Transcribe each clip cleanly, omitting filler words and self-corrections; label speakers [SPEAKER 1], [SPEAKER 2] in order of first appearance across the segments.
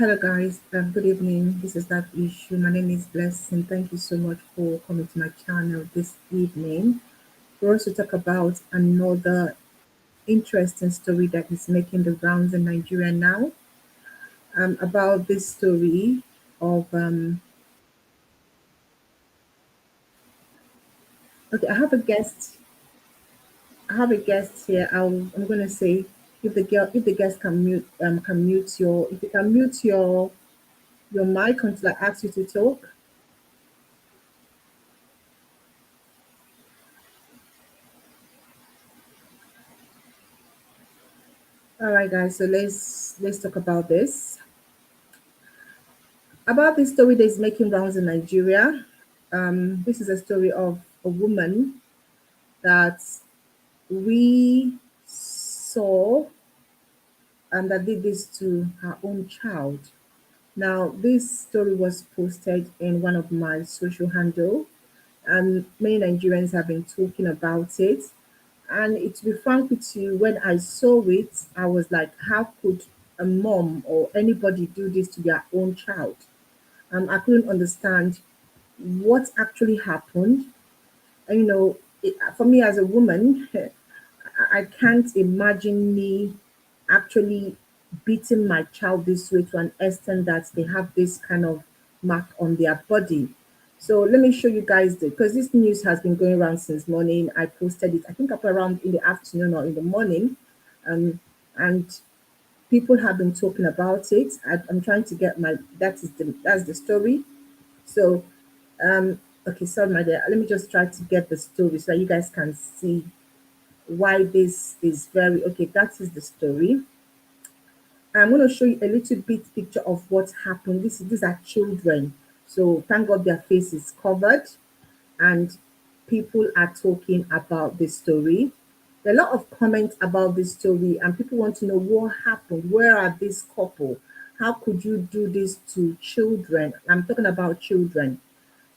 [SPEAKER 1] Hello guys, good evening. This is that issue. My name is Blessing. Thank you so much for coming to my channel this evening. We're also talk about another interesting story that is making the rounds in Nigeria now. About this story of okay, I have a guest. I have a guest here. I'm gonna say if the guest can mute your if you can mute your mic until I ask you to talk. All right, guys. So let's talk about this. About this story that is making rounds in Nigeria. This is a story of a woman that we saw and that did this to her own child. Now, this story was posted in one of my social handle, and many Nigerians have been talking about it. And to be frank with you, when I saw it, I was like, how could a mom or anybody do this to their own child? I couldn't understand what actually happened. And for me as a woman, I can't imagine me actually beating my child this way to an extent that they have this kind of mark on their body. So let me show you guys because this news has been going around since morning. I posted it, I think up around in the afternoon or in the morning. And people have been talking about it. I'm trying to get that's the story. So okay, sorry, my dear. Let me just try to get the story so that you guys can see why this is very okay. That is the story. I'm going to show you a little bit picture of what happened. These are children, so thank God their face is covered, and people are talking about this story. There are a lot of comments about this story, and people want to know what happened. Where are this couple? How could you do this to children? I'm talking about children.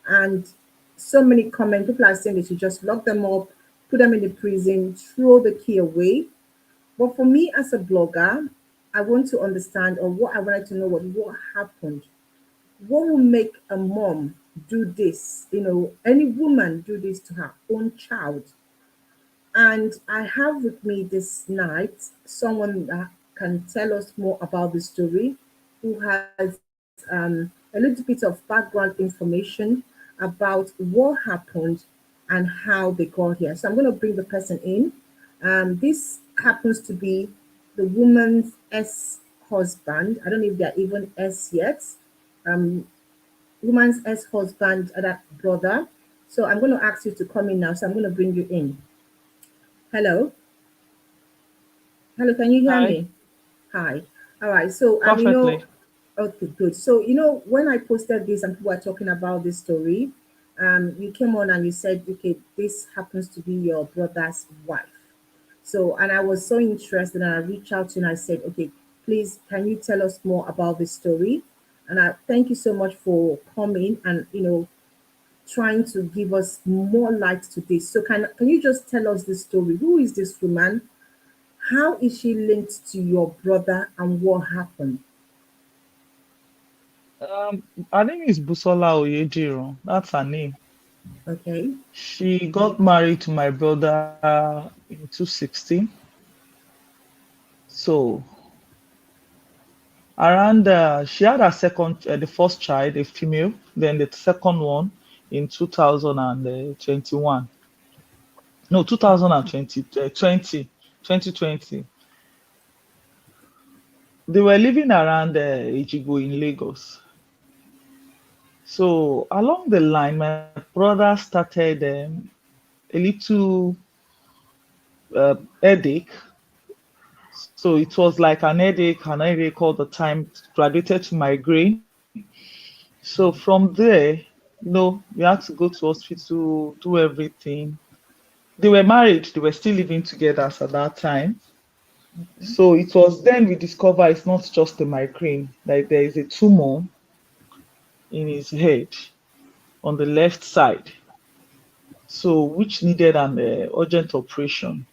[SPEAKER 1] And so many comments, people are saying they should just lock them up, put them in the prison, throw the key away. But for me as a blogger, I want to understand, or what I wanted to know, what happened. What will make a mom do this? Any woman do this to her own child? And I have with me this night someone that can tell us more about the story, who has a little bit of background information about what happened and how they got here. So I'm going to bring the person in. This happens to be the woman's ex-husband. I don't know if they're even S yet. Um, Woman's ex-husband, that brother. So I'm going to ask you to come in now. So I'm going to bring you in. Hello. Hello, can you hear
[SPEAKER 2] Hi,
[SPEAKER 1] me? Hi. All right. So,
[SPEAKER 2] perfectly.
[SPEAKER 1] okay, good. So, when I posted this and people were talking about this story, you came on and you said, okay, this happens to be your brother's wife. So, and I was so interested and I reached out to you and I said, okay, please, can you tell us more about this story? And I thank you so much for coming and, trying to give us more light to this. So, can you just tell us the story? Who is this woman? How is she linked to your brother and what happened?
[SPEAKER 2] Her name is Busola Oyediran. That's her name.
[SPEAKER 1] Okay.
[SPEAKER 2] She got married to my brother in 2016. So around, she had her the first child, a female, then the second one in 2021. No, 2020, 2020. They were living around Ejigo in Lagos. So along the line, my brother started a little headache. So it was like an headache all the time, graduated to migraine. So from there, we had to go to hospital, do everything. They were married, they were still living together at that time. So it was then we discovered it's not just a migraine, like there is a tumor in his head on the left side. So which needed an urgent operation.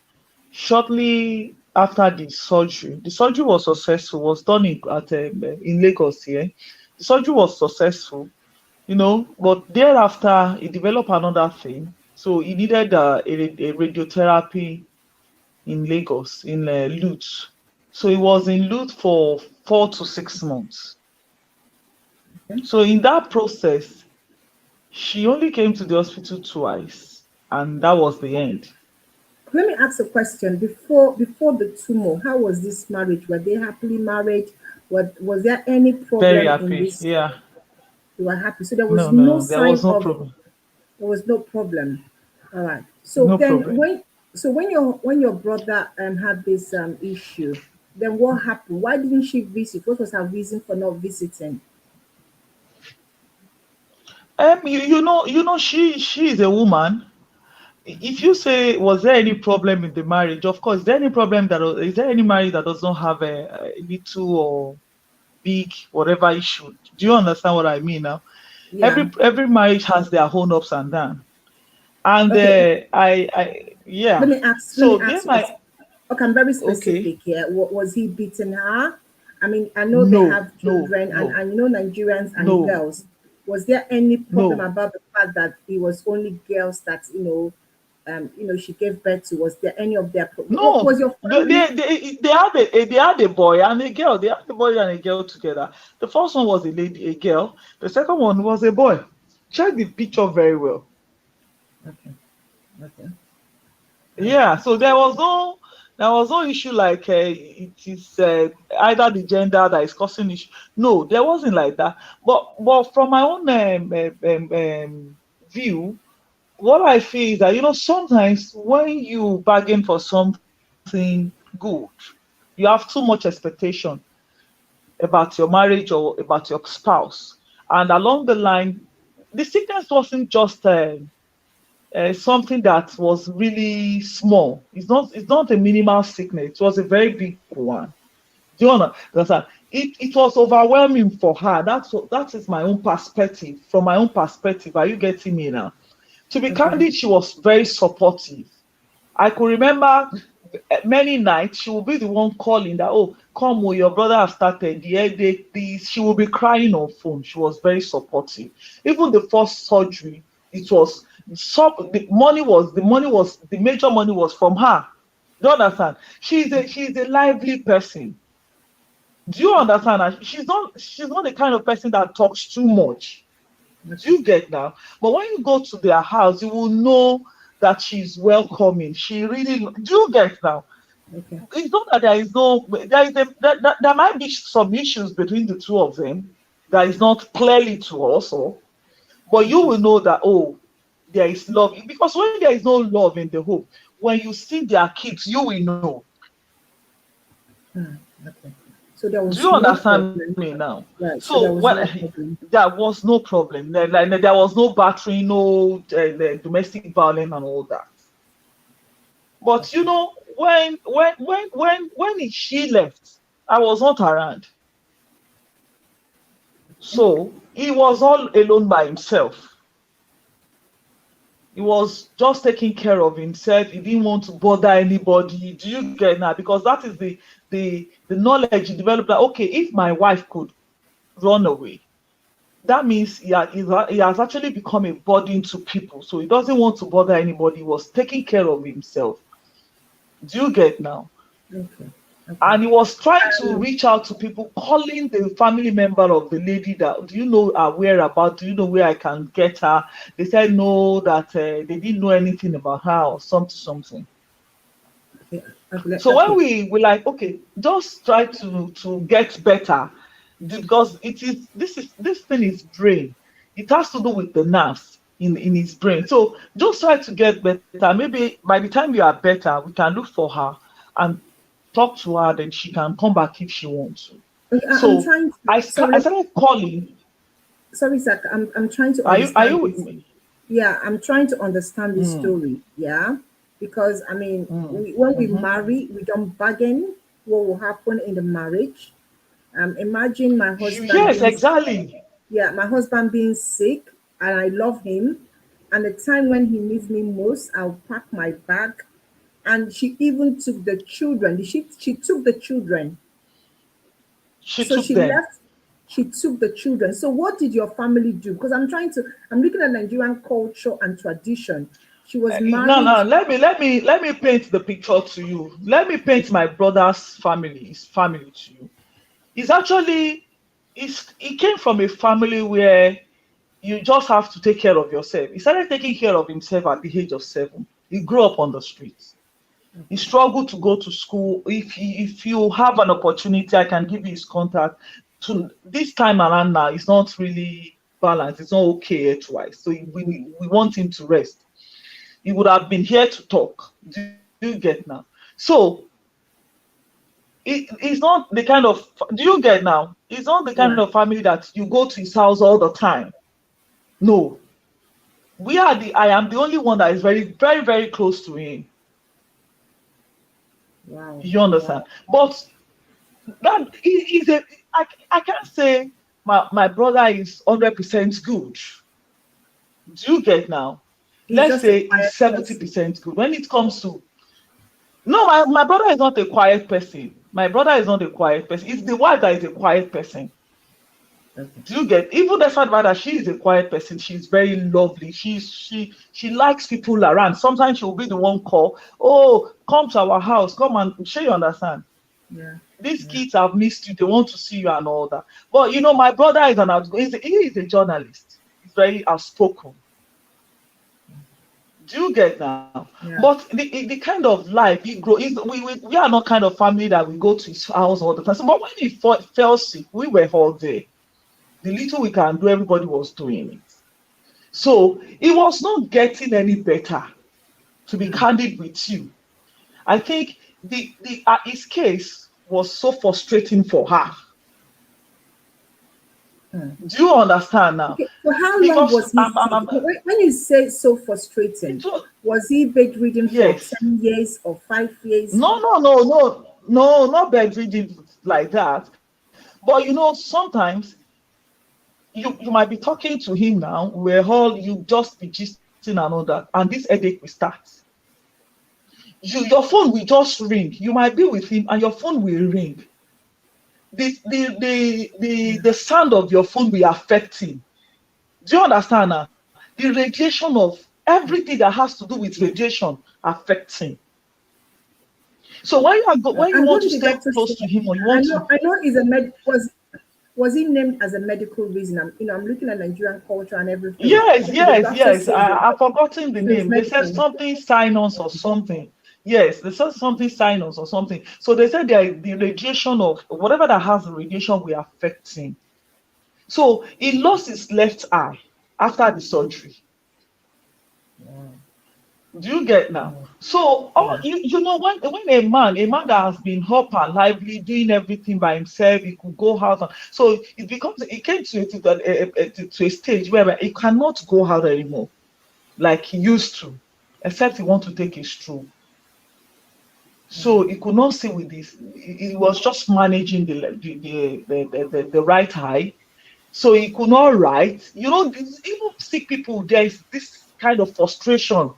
[SPEAKER 2] Shortly after the surgery. The surgery was successful, was done in Lagos here. The surgery was successful, but thereafter he developed another thing. So he needed a radiotherapy in Lagos, in Lut. So he was in Lut for 4 to 6 months.
[SPEAKER 1] Okay.
[SPEAKER 2] So in that process, she only came to the hospital twice, and that was the end.
[SPEAKER 1] Let me ask a question. Before the tumor, how was this marriage? Were they happily married? Was there any
[SPEAKER 2] Very
[SPEAKER 1] problem in
[SPEAKER 2] happy.
[SPEAKER 1] this?
[SPEAKER 2] Yeah.
[SPEAKER 1] They were happy. So there was
[SPEAKER 2] No,
[SPEAKER 1] no
[SPEAKER 2] no, there
[SPEAKER 1] sign
[SPEAKER 2] was no
[SPEAKER 1] of,
[SPEAKER 2] problem.
[SPEAKER 1] there was no problem. All right. So
[SPEAKER 2] No
[SPEAKER 1] then
[SPEAKER 2] problem.
[SPEAKER 1] when your brother had this issue, then what happened? Why didn't she visit? What was her reason for not visiting?
[SPEAKER 2] She is a woman. If you say, was there any problem in the marriage? Of course, is there any problem is there any marriage that does not have a little or big whatever issue? Do you understand what I mean now?
[SPEAKER 1] Yeah.
[SPEAKER 2] Every marriage has their own ups and downs. And
[SPEAKER 1] Okay.
[SPEAKER 2] yeah.
[SPEAKER 1] Let me
[SPEAKER 2] So they
[SPEAKER 1] ask you.
[SPEAKER 2] might.
[SPEAKER 1] Okay, I'm very
[SPEAKER 2] Okay.
[SPEAKER 1] specific here. Was he beating her? I mean, I know they
[SPEAKER 2] No,
[SPEAKER 1] have
[SPEAKER 2] no,
[SPEAKER 1] children, and,
[SPEAKER 2] no,
[SPEAKER 1] and Nigerians and
[SPEAKER 2] no,
[SPEAKER 1] girls. Was there any problem
[SPEAKER 2] no.
[SPEAKER 1] about the fact that it was only girls that she gave birth to? Was there any of their was
[SPEAKER 2] No,
[SPEAKER 1] your family?
[SPEAKER 2] they had a boy and a girl. They had a boy and a girl together. The first one was a girl. The second one was a boy. Check the picture very well.
[SPEAKER 1] Okay, okay, all right.
[SPEAKER 2] Yeah, so there was no issue like it is either the gender that is causing issue. No, there wasn't like that. But from my own view, what I feel is that sometimes when you bargain for something good, you have too much expectation about your marriage or about your spouse, and along the line, the sickness wasn't just something that was really small. It's not a minimal sickness. It was a very big one. Do you understand? It was overwhelming for her. That is my own perspective. From my own perspective, are you getting me now? To be
[SPEAKER 1] Okay,
[SPEAKER 2] candid, she was very supportive. I could remember many nights she will be the one calling that, oh, come, oh, your brother has started the headache, this. She will be crying on phone. She was very supportive. Even the first surgery, it was the major money was from her. Do you understand? She's a lively person. Do you understand? And she's not the kind of person that talks too much. Do
[SPEAKER 1] okay,
[SPEAKER 2] you get now? But when you go to their house, you will know that she's welcoming. She really do you get now?
[SPEAKER 1] okay,
[SPEAKER 2] It's not that there is no there is a there might be some issues between the two of them that is not clearly to us, but you will know that, oh, there is love, because when there is no love in the home, when you see their kids, you will know.
[SPEAKER 1] hmm, okay. So there
[SPEAKER 2] Do
[SPEAKER 1] was
[SPEAKER 2] you
[SPEAKER 1] no
[SPEAKER 2] understand me
[SPEAKER 1] problem,
[SPEAKER 2] now?
[SPEAKER 1] right? So
[SPEAKER 2] So
[SPEAKER 1] there was
[SPEAKER 2] when
[SPEAKER 1] no problem.
[SPEAKER 2] there was no problem, there was no battering, no domestic violence and all that. But
[SPEAKER 1] Okay,
[SPEAKER 2] when she left, I was not around.
[SPEAKER 1] okay,
[SPEAKER 2] So he was all alone by himself. He was just taking care of himself. He didn't want to bother anybody. Do you get now? Because that is the knowledge he developed, that okay, if my wife could run away, that means he has actually become a burden to people. So he doesn't want to bother anybody. He was taking care of himself. Do you get now?
[SPEAKER 1] okay, okay.
[SPEAKER 2] And he was trying to reach out to people, calling the family member of the lady, that, do you know her whereabouts? Do you know where I can get her? They said no, that they didn't know anything about her or something, something.
[SPEAKER 1] Okay, okay,
[SPEAKER 2] So when
[SPEAKER 1] okay.
[SPEAKER 2] we like, okay, just try to get better, because this thing is brain. It has to do with the nerves in his brain. So just try to get better. Maybe by the time you are better, we can look for her and talk to her. Then she can come back if she wants to.
[SPEAKER 1] Okay, I'm
[SPEAKER 2] So
[SPEAKER 1] trying to.
[SPEAKER 2] I started calling.
[SPEAKER 1] Sorry, Zach. I'm trying to
[SPEAKER 2] Are you
[SPEAKER 1] understand
[SPEAKER 2] with
[SPEAKER 1] this.
[SPEAKER 2] me?
[SPEAKER 1] Yeah, I'm trying to understand this
[SPEAKER 2] Mm,
[SPEAKER 1] story. Yeah, because I mean,
[SPEAKER 2] mm,
[SPEAKER 1] when we
[SPEAKER 2] mhm.
[SPEAKER 1] marry, we don't bargain what will happen in the marriage. Imagine my husband
[SPEAKER 2] Yes,
[SPEAKER 1] being,
[SPEAKER 2] exactly.
[SPEAKER 1] yeah, my husband being sick, and I love him. And the time when he needs me most, I'll pack my bag And she even took the children. She took the children.
[SPEAKER 2] She
[SPEAKER 1] So
[SPEAKER 2] took
[SPEAKER 1] she
[SPEAKER 2] them.
[SPEAKER 1] left, she took the children. So what did your family do? Because I'm looking at Nigerian culture and tradition. She was
[SPEAKER 2] No,
[SPEAKER 1] married.
[SPEAKER 2] no, let me paint the picture to you. Let me paint my brother's family, his family to you. It's actually, he came from a family where you just have to take care of yourself. He started taking care of himself at the age of 7. He grew up on the streets. He struggled to go to school. If you have an opportunity, I can give you his contact. To this time around now, it's not really balanced. It's not okay twice. So we want him to rest. He would have been here to talk. Do you get now? So it's not the kind of, do you get now? It's not the kind of
[SPEAKER 1] Yeah.
[SPEAKER 2] family that you go to his house all the time. No, I am the only one that is very, very, very close to him.
[SPEAKER 1] Wow.
[SPEAKER 2] You understand?
[SPEAKER 1] Wow.
[SPEAKER 2] But that is a, I can't say my brother is 100% good. Do you get now?
[SPEAKER 1] He's
[SPEAKER 2] Let's
[SPEAKER 1] just a
[SPEAKER 2] say he's
[SPEAKER 1] quiet
[SPEAKER 2] seventy
[SPEAKER 1] person.
[SPEAKER 2] percent good. When it comes to, no, my brother is not a quiet person. My brother is not a quiet person. It's the wife that is a quiet person.
[SPEAKER 1] Okay.
[SPEAKER 2] Do you get, even the fact that she is a quiet person, she's very lovely. She likes people around. Sometimes she'll be the one call, oh, come to our house, come and sure you understand.
[SPEAKER 1] Yeah.
[SPEAKER 2] These
[SPEAKER 1] Yeah.
[SPEAKER 2] kids have missed you, they want to see you and all that. But my brother is an outgoing, he is a journalist. He's very outspoken. Do you get now?
[SPEAKER 1] Yeah.
[SPEAKER 2] But the kind of life he grow is, we are not kind of family that we go to his house all the time. So, but when he fell sick, we were all there. The little we can do, everybody was doing it. So it was not getting any better, to be
[SPEAKER 1] Mm.
[SPEAKER 2] candid with you. I think the his case was so frustrating for her.
[SPEAKER 1] Mm.
[SPEAKER 2] Do you understand now?
[SPEAKER 1] Okay. So how long
[SPEAKER 2] Because
[SPEAKER 1] was he sick? When you say so frustrating,
[SPEAKER 2] it was,
[SPEAKER 1] was he bedridden for
[SPEAKER 2] yes.
[SPEAKER 1] 10 years or 5 years?
[SPEAKER 2] No, no, no, no, no, not bedridden like that. But sometimes you might be talking to him now, where all you just be gisting and all that, and this headache will start. Your phone will just ring. You might be with him and your phone will ring.
[SPEAKER 1] Yeah.
[SPEAKER 2] The sound of your phone will affect him. Do you understand now? The radiation of everything that has to do with radiation affects him. So when you
[SPEAKER 1] And
[SPEAKER 2] want
[SPEAKER 1] what
[SPEAKER 2] to
[SPEAKER 1] did the
[SPEAKER 2] stay
[SPEAKER 1] doctor
[SPEAKER 2] close
[SPEAKER 1] say?
[SPEAKER 2] to him, or you want to,
[SPEAKER 1] I know is a med was he named as a medical reason? I'm looking at Nigerian culture and everything.
[SPEAKER 2] yes,
[SPEAKER 1] So the
[SPEAKER 2] yes,
[SPEAKER 1] doctor
[SPEAKER 2] yes.
[SPEAKER 1] says
[SPEAKER 2] I've forgotten the
[SPEAKER 1] so it's
[SPEAKER 2] name. They said
[SPEAKER 1] medicine.
[SPEAKER 2] something sinus or something. Yes, they said something sinus or something. So they said the radiation of whatever that has the radiation will affect him. So he lost his left eye after the surgery.
[SPEAKER 1] Wow.
[SPEAKER 2] Do you get now?
[SPEAKER 1] Wow.
[SPEAKER 2] So
[SPEAKER 1] Yeah.
[SPEAKER 2] when a man that has been up and lively, doing everything by himself, he could go out. So it came to a stage where he cannot go out anymore like he used to, except he want to take a stroll. So he could not see with this. He was just managing the right eye. So he could not write. Even sick people, there is this kind of frustration.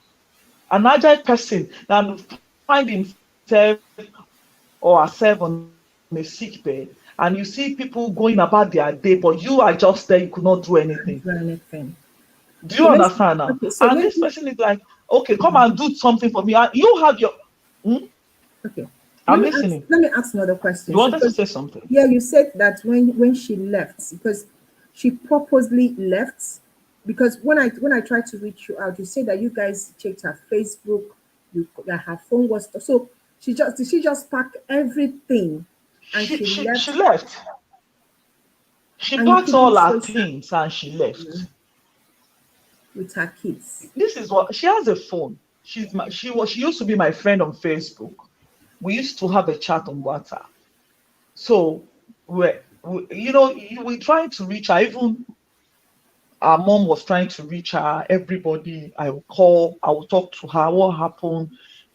[SPEAKER 2] An agile person that find himself or herself on a sick bed, and you see people going about their day, but you are just there, you could not do anything.
[SPEAKER 1] Can't do anything.
[SPEAKER 2] Do you understand
[SPEAKER 1] Okay,
[SPEAKER 2] now?
[SPEAKER 1] let's
[SPEAKER 2] And this
[SPEAKER 1] okay, so
[SPEAKER 2] person is
[SPEAKER 1] let
[SPEAKER 2] like,
[SPEAKER 1] me
[SPEAKER 2] okay, come and do something for me. And you have your, hmm?
[SPEAKER 1] okay.
[SPEAKER 2] I'm listening.
[SPEAKER 1] Let me ask another
[SPEAKER 2] You
[SPEAKER 1] question. So
[SPEAKER 2] wanted to
[SPEAKER 1] because
[SPEAKER 2] say something?
[SPEAKER 1] yeah, you said that when she left, because she purposely left, because when I tried to reach you out, you said that you guys checked her Facebook, that her phone was so she just packed everything and
[SPEAKER 2] She
[SPEAKER 1] she
[SPEAKER 2] she
[SPEAKER 1] left
[SPEAKER 2] she left. She
[SPEAKER 1] and you
[SPEAKER 2] packed
[SPEAKER 1] couldn't
[SPEAKER 2] all her
[SPEAKER 1] trace her
[SPEAKER 2] things and she left.
[SPEAKER 1] with her kids.
[SPEAKER 2] This is what she has a phone. She used to be my friend on Facebook. We used to have a chat on WhatsApp. So we trying to reach her. Even our mom was trying to reach her. Everybody, I will call, I will talk to her. What happened?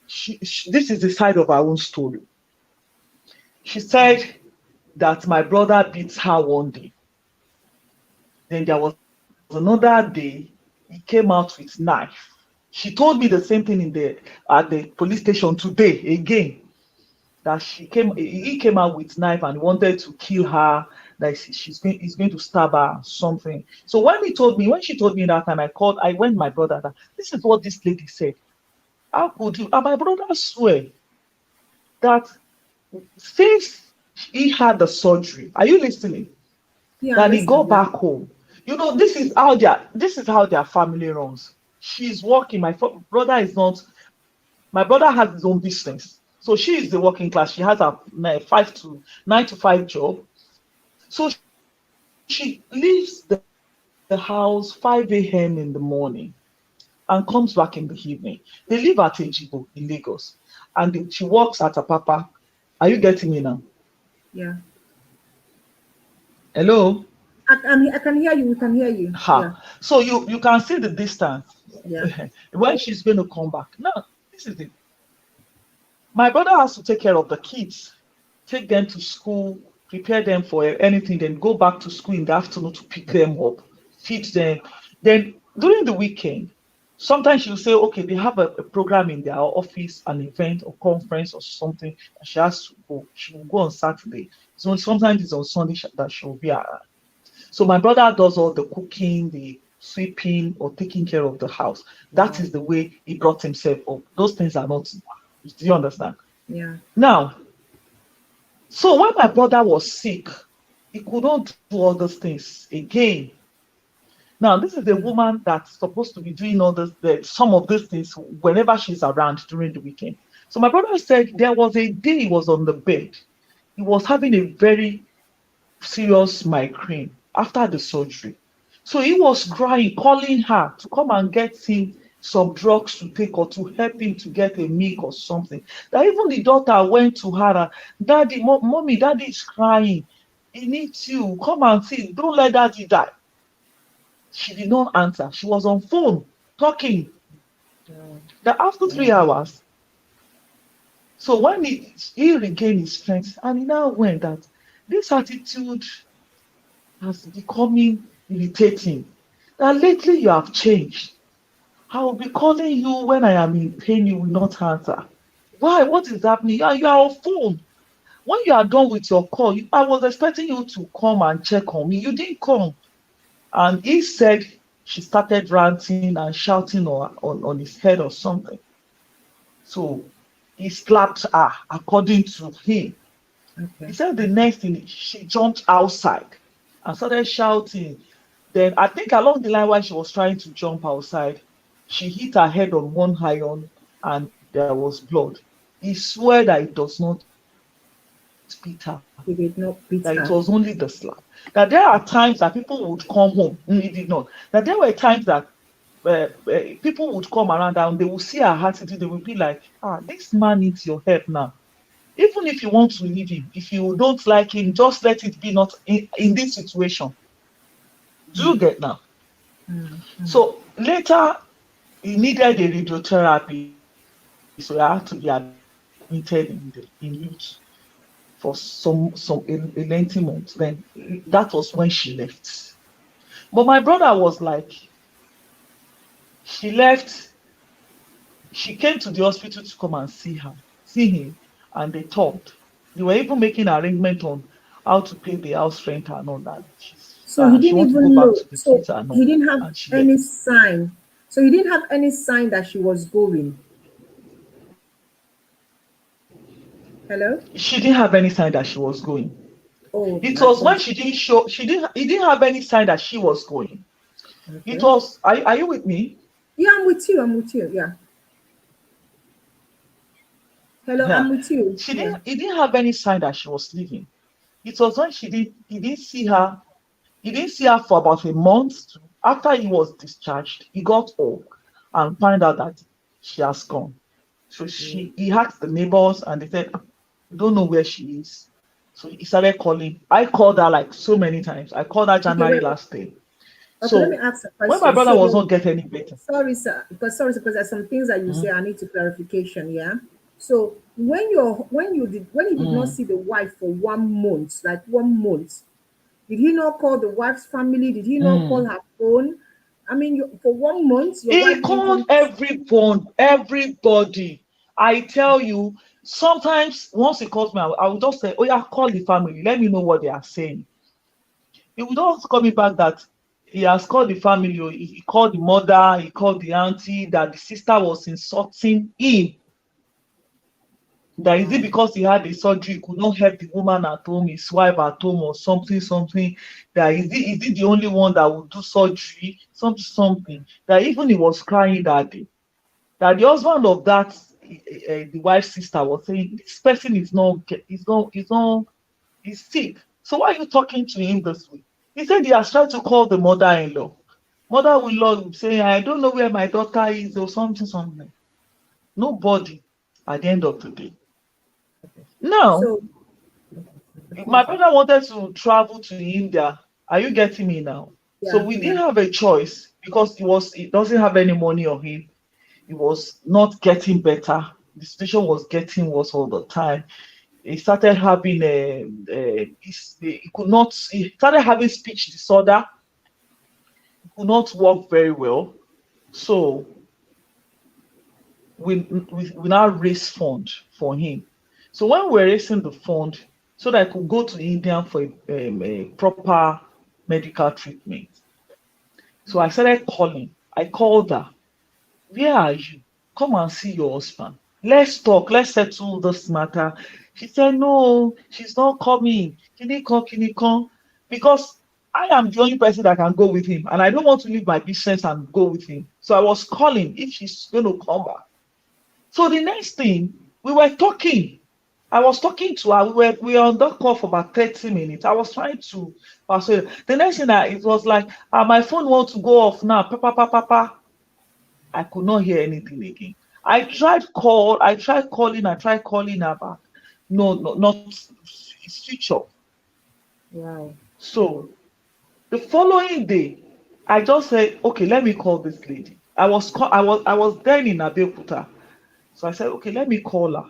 [SPEAKER 2] This is the side of her own story. She said that my brother beat her one day. Then there was another day he came out with knife. She told me the same thing at the police station today again. That he came out with knife and wanted to kill her. That he's going to stab her or something. So when she told me that time, I went my brother. That this is what this lady said. How could you? And my brother swear that since he had the surgery, are you listening?
[SPEAKER 1] Yeah, I'm
[SPEAKER 2] That he go
[SPEAKER 1] listening. Yeah.
[SPEAKER 2] back home. This is how their family runs. She's working. Brother is not. My brother has his own business. So she is the working class. She has a 9 to 5 job. So she leaves the house 5 a.m. in the morning and comes back in the evening. They live at Ejibo in Lagos. And she works at a papa. Are you getting me now?
[SPEAKER 1] Yeah.
[SPEAKER 2] Hello?
[SPEAKER 1] I can hear you. We can hear you. Yeah.
[SPEAKER 2] Ha. So you can see the distance
[SPEAKER 1] Yeah.
[SPEAKER 2] when she's going to come back. Now, this is it. My brother has to take care of the kids, take them to school, prepare them for anything, then go back to school in the afternoon to pick them up, feed them. Then during the weekend, sometimes she'll say, okay, they have a program in their office, an event or conference or something, and she has to go. She will go on Saturday. So sometimes it's on Sunday that she will be around. So my brother does all the cooking, the sweeping, or taking care of the house. That
[SPEAKER 1] Wow.
[SPEAKER 2] is the way he brought himself up. Those things are not. Do you understand?
[SPEAKER 1] Yeah.
[SPEAKER 2] Now, so when my brother was sick, he could not do all those things again. Now, this is a
[SPEAKER 1] Mm.
[SPEAKER 2] woman that's supposed to be doing some of these things whenever she's around during the weekend. So my brother said there was a day he was on the bed. He was having a very serious migraine after the surgery. So he was crying, calling her to come and get him some drugs to take or to help him to get a milk or something. That even the daughter went to her, Daddy, mommy, daddy is crying. He needs you. Come and see. Don't let daddy die. She did not answer. She was on phone talking.
[SPEAKER 1] Wow.
[SPEAKER 2] That after 3 hours, so when he regained his strength, and he now went that this attitude has becoming irritating. That lately you have changed. I will be calling you when I am in pain, you will not answer. Why? What is happening? You are on phone. When you are done with your call, I was expecting you to come and check on me. You didn't come. And he said she started ranting and shouting on his head or something. So he slapped her according to him. He
[SPEAKER 1] Okay.
[SPEAKER 2] said the next thing she jumped outside and started shouting. Then I think along the line while she was trying to jump outside, she hit her head on one iron and there was blood. He swear that it does not beat her,
[SPEAKER 1] He did
[SPEAKER 2] that
[SPEAKER 1] not
[SPEAKER 2] it
[SPEAKER 1] beat
[SPEAKER 2] was
[SPEAKER 1] her.
[SPEAKER 2] only the slap. That there are times that people would come home. He did not. That there were times that people would come around and they will see her attitude. They will be like, this man needs your help now. Even if you want to leave him, if you don't like him, just let it be not in this situation. Do you get now?
[SPEAKER 1] Mm. Mm.
[SPEAKER 2] So later, he needed a radiotherapy, so he had to be admitted in youth for a lengthy month. Then that was when she left. But my brother was like, she left. She came to the hospital to come and see him, and they talked. They were even making arrangement on how to pay the house rent and all that.
[SPEAKER 1] So he
[SPEAKER 2] She
[SPEAKER 1] didn't
[SPEAKER 2] want to go
[SPEAKER 1] even
[SPEAKER 2] back
[SPEAKER 1] know.
[SPEAKER 2] to the
[SPEAKER 1] So
[SPEAKER 2] kids and
[SPEAKER 1] he
[SPEAKER 2] all,
[SPEAKER 1] didn't have
[SPEAKER 2] and she
[SPEAKER 1] any
[SPEAKER 2] left.
[SPEAKER 1] sign. So he didn't have any sign that she was going. Hello?
[SPEAKER 2] She didn't have any sign that she was going.
[SPEAKER 1] Oh
[SPEAKER 2] It
[SPEAKER 1] my
[SPEAKER 2] was when
[SPEAKER 1] God.
[SPEAKER 2] she didn't show. He didn't have any sign that she was going. It
[SPEAKER 1] Okay.
[SPEAKER 2] was. Are you with me?
[SPEAKER 1] Yeah, I'm with you. I'm with you. Yeah. Hello,
[SPEAKER 2] Yeah.
[SPEAKER 1] I'm with you.
[SPEAKER 2] She
[SPEAKER 1] Yeah.
[SPEAKER 2] didn't. He didn't have any sign that she was leaving. It was when she did. He didn't see her. He didn't see her for about a month. After he was discharged, he got home and found out that she has gone. So
[SPEAKER 1] Mm.
[SPEAKER 2] he asked the neighbors and they said, we don't know where she is. So he started calling. I called her like so many times. I called her
[SPEAKER 1] Okay,
[SPEAKER 2] January last day.
[SPEAKER 1] okay, let me
[SPEAKER 2] So
[SPEAKER 1] ask a
[SPEAKER 2] when my
[SPEAKER 1] question.
[SPEAKER 2] brother was
[SPEAKER 1] So
[SPEAKER 2] not getting any better,
[SPEAKER 1] sorry, sir, because there's some things that you say
[SPEAKER 2] mm,
[SPEAKER 1] I need to clarification. Yeah. So when you did not
[SPEAKER 2] mm,
[SPEAKER 1] see the wife for 1 month, like 1 month, did he not call the wife's family? Did he not call
[SPEAKER 2] mm,
[SPEAKER 1] her phone? I mean, for 1 month, your
[SPEAKER 2] He
[SPEAKER 1] wife
[SPEAKER 2] called
[SPEAKER 1] didn't.
[SPEAKER 2] everyone, everybody. I tell you, sometimes once he calls me, I will just say, oh yeah, call the family. Let me know what they are saying. He would also call me back that he has called the family. He called the mother, he called the auntie, that the sister was insulting him. That is it
[SPEAKER 1] Wow.
[SPEAKER 2] because he had a surgery, he could not help the woman at home, his wife at home, or something, something. That is it the only one that would do surgery, something, something. That even he was crying that day. That the husband of that, the wife's sister was saying, this person is sick. So why are you talking to him this way? He said he has tried to call the mother-in-law. Mother-in-law will say, I don't know where my daughter is, or something, something. Nobody at the end of the day. Now,
[SPEAKER 1] So,
[SPEAKER 2] my
[SPEAKER 1] please.
[SPEAKER 2] brother wanted to travel to India. Are you getting me now? So
[SPEAKER 1] Yeah,
[SPEAKER 2] we
[SPEAKER 1] yeah.
[SPEAKER 2] didn't have a choice because he doesn't have any money on him. He was not getting better. The situation was getting worse all the time. He started having he started having speech disorder. He could not walk very well. So we now raise fund for him. So when we were raising the fund, so that I could go to India for a proper medical treatment. So I started calling. I called her. Where are you? Come and see your husband. Let's talk. Let's settle this matter. She said, no, she's not coming. Can you come? Because I am the only person that can go with him. And I don't want to leave my business and go with him. So I was calling if she's going to come back. So the next thing, we were talking. I was talking to her. We were on that call for about 30 minutes. I was trying to persuade her. The next thing it was like, my phone wants to go off now. Papa, papa, papa. I could not hear anything again. I tried calling her back. No, no, not switch off.
[SPEAKER 1] Wow.
[SPEAKER 2] So the following day, I just said, okay, let me call this lady. I was then in Abeokuta. So I said, okay, let me call her.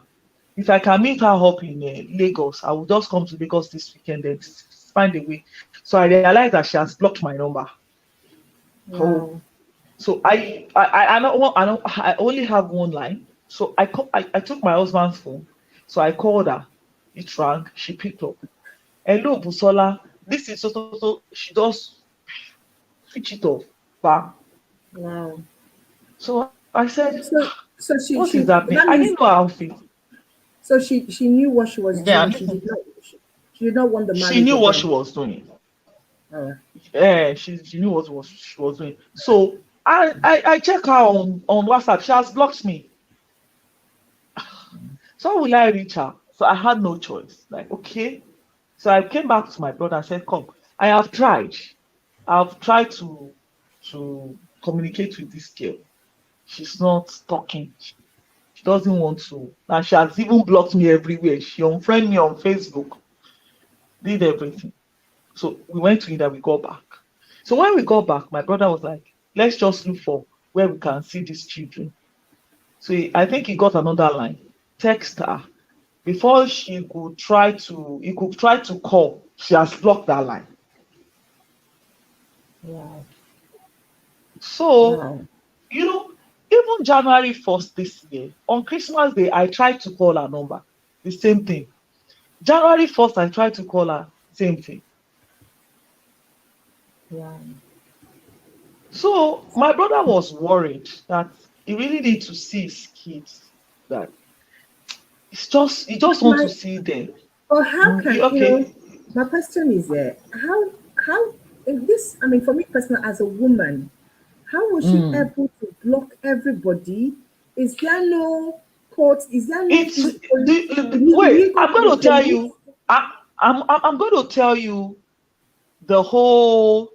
[SPEAKER 2] If I can meet her up in Lagos, I will just come to Lagos this weekend and find a way. So I realized that she has blocked my number. Oh,
[SPEAKER 1] Wow.
[SPEAKER 2] so I only have one line. So I took my husband's phone. So I called her. It rang. She picked up. Hello, Busola. This is so. She just switch it off. Bam.
[SPEAKER 1] Wow.
[SPEAKER 2] So I said,
[SPEAKER 1] So, so
[SPEAKER 2] what is happening?
[SPEAKER 1] that
[SPEAKER 2] I
[SPEAKER 1] means,
[SPEAKER 2] didn't know how to feel.
[SPEAKER 1] so she knew what she was
[SPEAKER 2] Yeah,
[SPEAKER 1] doing. She did not want the
[SPEAKER 2] she
[SPEAKER 1] marriage
[SPEAKER 2] knew what
[SPEAKER 1] again.
[SPEAKER 2] she was doing.
[SPEAKER 1] All right.
[SPEAKER 2] She knew what she was doing. So I check her on WhatsApp. She has blocked me. So how will I reach her? So I had no choice. Like, okay. So I came back to my brother and said, come, I have tried. I've tried to communicate with this girl. She's not talking. She doesn't want to. And she has even blocked me everywhere. She unfriended me on Facebook, did everything. So we went to India, we got back. So when we got back, my brother was like, let's just look for where we can see these children. So I think he got another line. Text her. Before he could try to call, she has blocked that line.
[SPEAKER 1] Wow.
[SPEAKER 2] So,
[SPEAKER 1] Wow.
[SPEAKER 2] you know, even January 1st this year, on Christmas Day, I tried to call her number. The same thing. January 1st, I tried to call her, same thing.
[SPEAKER 1] Wow.
[SPEAKER 2] So my brother was worried that he really need to see his kids. That he just want to
[SPEAKER 1] My,
[SPEAKER 2] see them.
[SPEAKER 1] or how can,
[SPEAKER 2] Okay.
[SPEAKER 1] my question is, how, in this, I mean, for me personally, as a woman, how was she
[SPEAKER 2] Mm.
[SPEAKER 1] able to block everybody? Is there no court? Is there no
[SPEAKER 2] It's
[SPEAKER 1] physical? Will
[SPEAKER 2] wait.
[SPEAKER 1] you go to the police?
[SPEAKER 2] I'm going to tell you the whole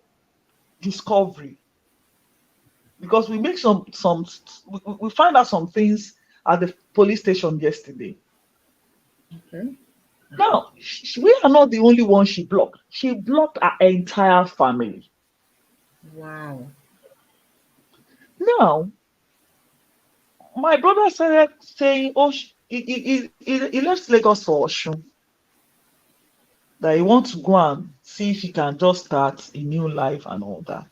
[SPEAKER 2] discovery because we make we find out some things at the police station yesterday.
[SPEAKER 1] Okay.
[SPEAKER 2] Now we are not the only one she blocked. She blocked her entire family.
[SPEAKER 1] Wow.
[SPEAKER 2] Now my brother started saying, "Oh, he left Lagos for Oshun. That he wants to go and see if he can just start a new life and all that."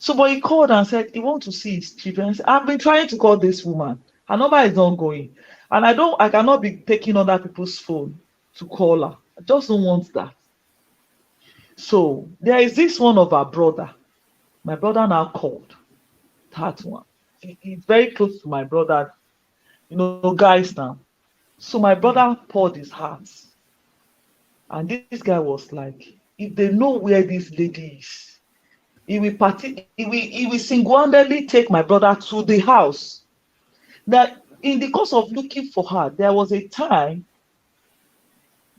[SPEAKER 2] So, but he called and said he want to see his children. I said, I've been trying to call this woman. Her number is not going. And I cannot be taking other people's phone to call her. I just don't want that. So there is this one of our brother. My brother now called that one. He's very close to my brother, guys now. So my brother poured his heart. And this guy was like, if they know where this lady is, he will single-handedly take my brother to the house. That in the course of looking for her, there was a time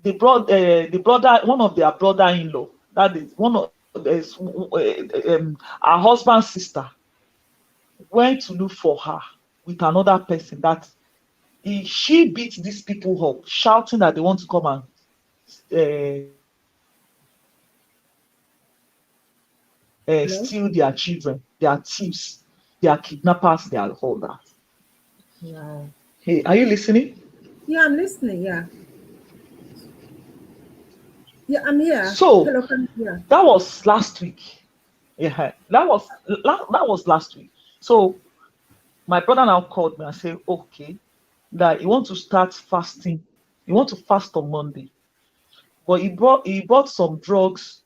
[SPEAKER 2] the brother, one of their brother-in-law, that is one of her husband's sister, went to look for her with another person. That she beat these people up, shouting that they want to come and
[SPEAKER 1] Hello?
[SPEAKER 2] steal their children. They are thieves. They are kidnappers. They are all that.
[SPEAKER 1] Wow.
[SPEAKER 2] Hey, are you listening?
[SPEAKER 1] Yeah, I'm listening. Yeah. Yeah, I'm here.
[SPEAKER 2] So
[SPEAKER 1] Hello, yeah.
[SPEAKER 2] that was last week. Yeah, that was last week. So my brother now called me and said, okay, that he want to start fasting. He want to fast on Monday, but he bought some drugs,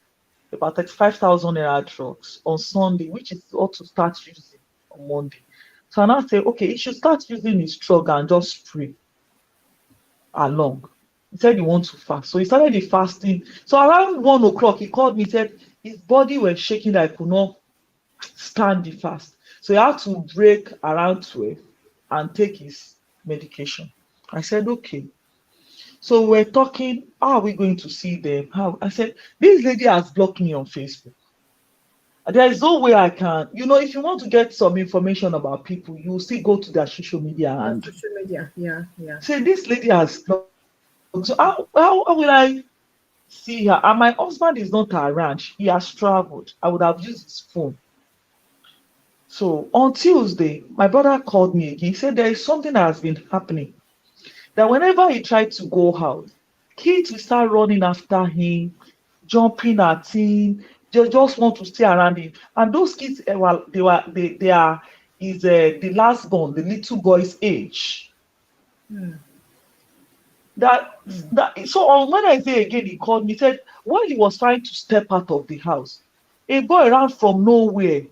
[SPEAKER 2] about 35,000 naira drugs on Sunday, which is ought to start using on Monday. So I now say, okay, he should start using his drug and just pray along. He said he wants to fast. So he started the fasting. So around 1 o'clock, he called me, said his body was shaking that I could not stand the fast. So he had to break around 12 and take his medication. I said, okay. So we're talking, how are we going to see them? How? I said, this lady has blocked me on Facebook. There is no way I can, if you want to get some information about people, you still go to their social media
[SPEAKER 1] On
[SPEAKER 2] and
[SPEAKER 1] social media. Yeah, yeah.
[SPEAKER 2] say, this lady has blocked. So how will I see her? And my husband is not around. He has traveled. I would have used his phone. So on Tuesday, my brother called me again. He said there is something that has been happening. That whenever he tried to go out, kids will start running after him, jumping at him. They just want to stay around him. And those kids, they are the last born, the little boy's age.
[SPEAKER 1] Hmm.
[SPEAKER 2] That so on Wednesday again, he called me, said while he was trying to step out of the house, a boy ran from nowhere,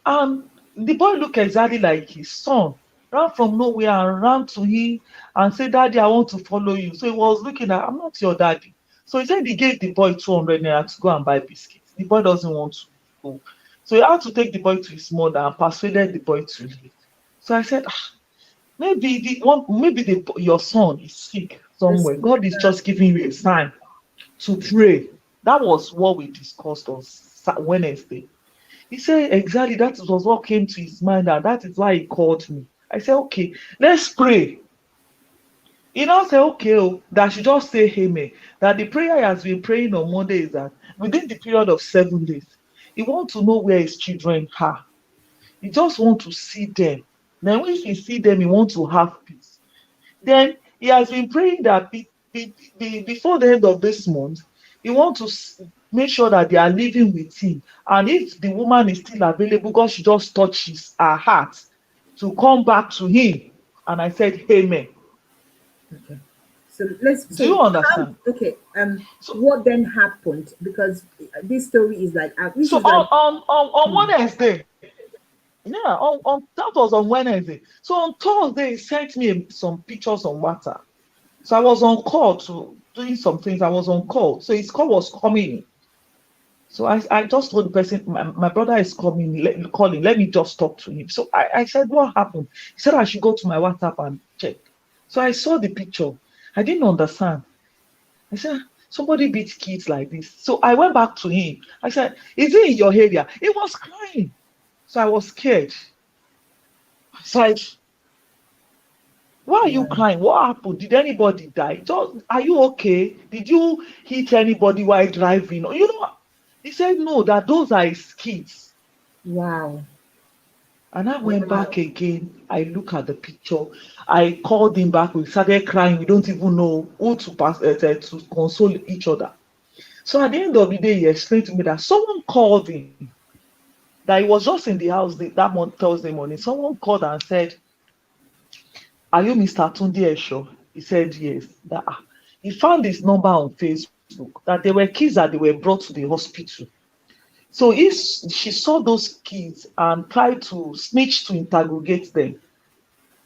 [SPEAKER 2] and the boy looked exactly like his son, ran from nowhere and ran to him and said, Daddy, I want to follow you. So he was looking at, I'm not your daddy. So he said he gave the boy 200 naira to go and buy biscuits. The boy doesn't want to go. So he had to take the boy to his mother and persuaded the boy to leave. So I said, maybe your son is sick
[SPEAKER 1] This,
[SPEAKER 2] somewhere. God is just giving you a sign to pray. That was what we discussed on Wednesday. He said exactly that was what came to his mind, and that is why he called me. I said, okay, let's pray. He now said, okay, that should just say amen. That the prayer he has been praying on Monday is that within the period of 7 days, he wants to know where his children are. He just wants to see them. Then when he see them, he wants to have peace. Then he has been praying that before the end of this month, he wants to make sure that they are living with him. And if the woman is still available, God should just touch her heart to come back to him. And I said, amen.
[SPEAKER 1] okay. So let's.
[SPEAKER 2] Do you
[SPEAKER 1] So how?
[SPEAKER 2] understand?
[SPEAKER 1] Okay.
[SPEAKER 2] So,
[SPEAKER 1] What then happened? Because this story is like this
[SPEAKER 2] so
[SPEAKER 1] is like.
[SPEAKER 2] on
[SPEAKER 1] Hmm.
[SPEAKER 2] Wednesday, yeah, on that was on Wednesday. So on Thursday, he sent me some pictures on WhatsApp. So I was on call to doing some things. I was on call. So his call was coming in. So I just told the person, my brother is calling, let me just talk to him. So I said, what happened? He said I should go to my WhatsApp and check. So I saw the picture. I didn't understand. I said, somebody beats kids like this. So I went back to him. I said, is it in your area? He was crying. So I was scared. I said, why are you
[SPEAKER 1] Wow.
[SPEAKER 2] crying? What happened? Did anybody die? Are you okay? Did you hit anybody while driving? He said, no, that those are his kids.
[SPEAKER 1] Wow.
[SPEAKER 2] And I went
[SPEAKER 1] Wow.
[SPEAKER 2] back again. I look at the picture. I called him back. We started crying. We don't even know who to console each other. So at the end of the day, he explained to me that someone called him that he was just in the house that Thursday morning. Someone called and said, "Are you Mr. Tunde Esho?" He said yes. That he found his number on Facebook, that there were kids that they were brought to the hospital. So if she saw those kids and tried to snitch to interrogate them,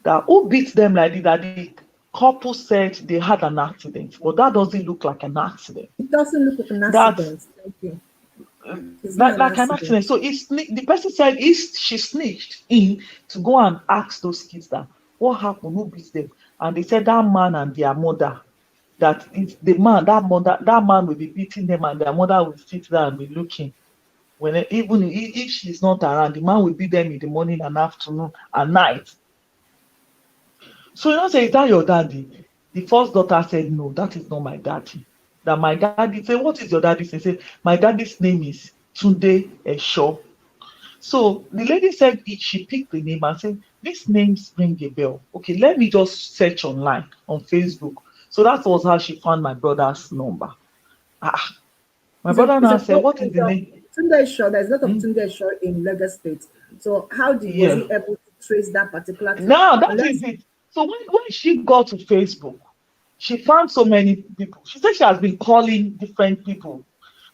[SPEAKER 2] that who beat them like this, that the couple said they had an accident, but that doesn't look like an accident.
[SPEAKER 1] It doesn't look like an
[SPEAKER 2] That
[SPEAKER 1] accident. Thank you. It's not
[SPEAKER 2] like,
[SPEAKER 1] an
[SPEAKER 2] like an
[SPEAKER 1] accident.
[SPEAKER 2] accident. So the person said she snitched in to go and ask those kids that what happened, who beat them, and they said that man and their mother. That it's the man, that man will be beating them, and their mother will sit there and be looking. When even if she's not around, the man will beat them in the morning and afternoon and night. So you know, say, is that your daddy? The first daughter said, no, that is not my daddy. That my daddy said, what is your daddy's name? Say, my daddy's name is Tunde Esho. So the lady said she picked the name and said, these names ring a bell. Okay, let me just search online on Facebook. So that was how she found my brother's number. Ah, my brother
[SPEAKER 1] It's
[SPEAKER 2] now
[SPEAKER 1] a
[SPEAKER 2] said, what is
[SPEAKER 1] it's
[SPEAKER 2] the
[SPEAKER 1] a
[SPEAKER 2] name?
[SPEAKER 1] Tunde Shaw. There's a lot of
[SPEAKER 2] Hmm,
[SPEAKER 1] Tunde Shaw in Lagos State. So how was
[SPEAKER 2] yeah.
[SPEAKER 1] he able to trace that particular thing?
[SPEAKER 2] Now that is
[SPEAKER 1] Unless
[SPEAKER 2] it. So when she got to Facebook, she found so many people. She said she has been calling different people.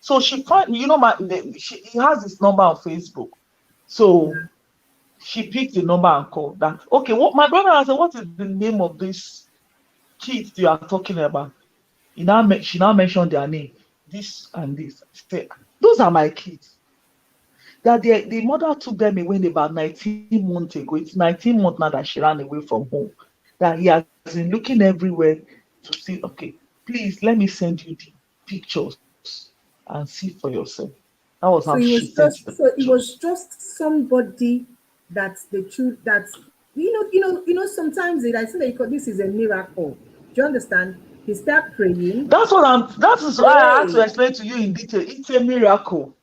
[SPEAKER 2] So she found, he has his number on Facebook. So she picked the number and called that. Okay, what my brother asked, what is the name of this kids you are talking about? She now mentioned their name, this and this. She said, those are my kids. That the mother took them away about 19 months ago. It's 19 months now that she ran away from home. That he has been looking everywhere to see, okay, please let me send you the pictures and see for yourself. That was how
[SPEAKER 1] so
[SPEAKER 2] she
[SPEAKER 1] it
[SPEAKER 2] sent
[SPEAKER 1] was
[SPEAKER 2] the
[SPEAKER 1] just so it
[SPEAKER 2] pictures.
[SPEAKER 1] was just somebody that the truth that sometimes I think that this is a miracle. Do you understand? He started praying.
[SPEAKER 2] That is why I had to
[SPEAKER 1] Hey.
[SPEAKER 2] explain to you in detail. It's a miracle.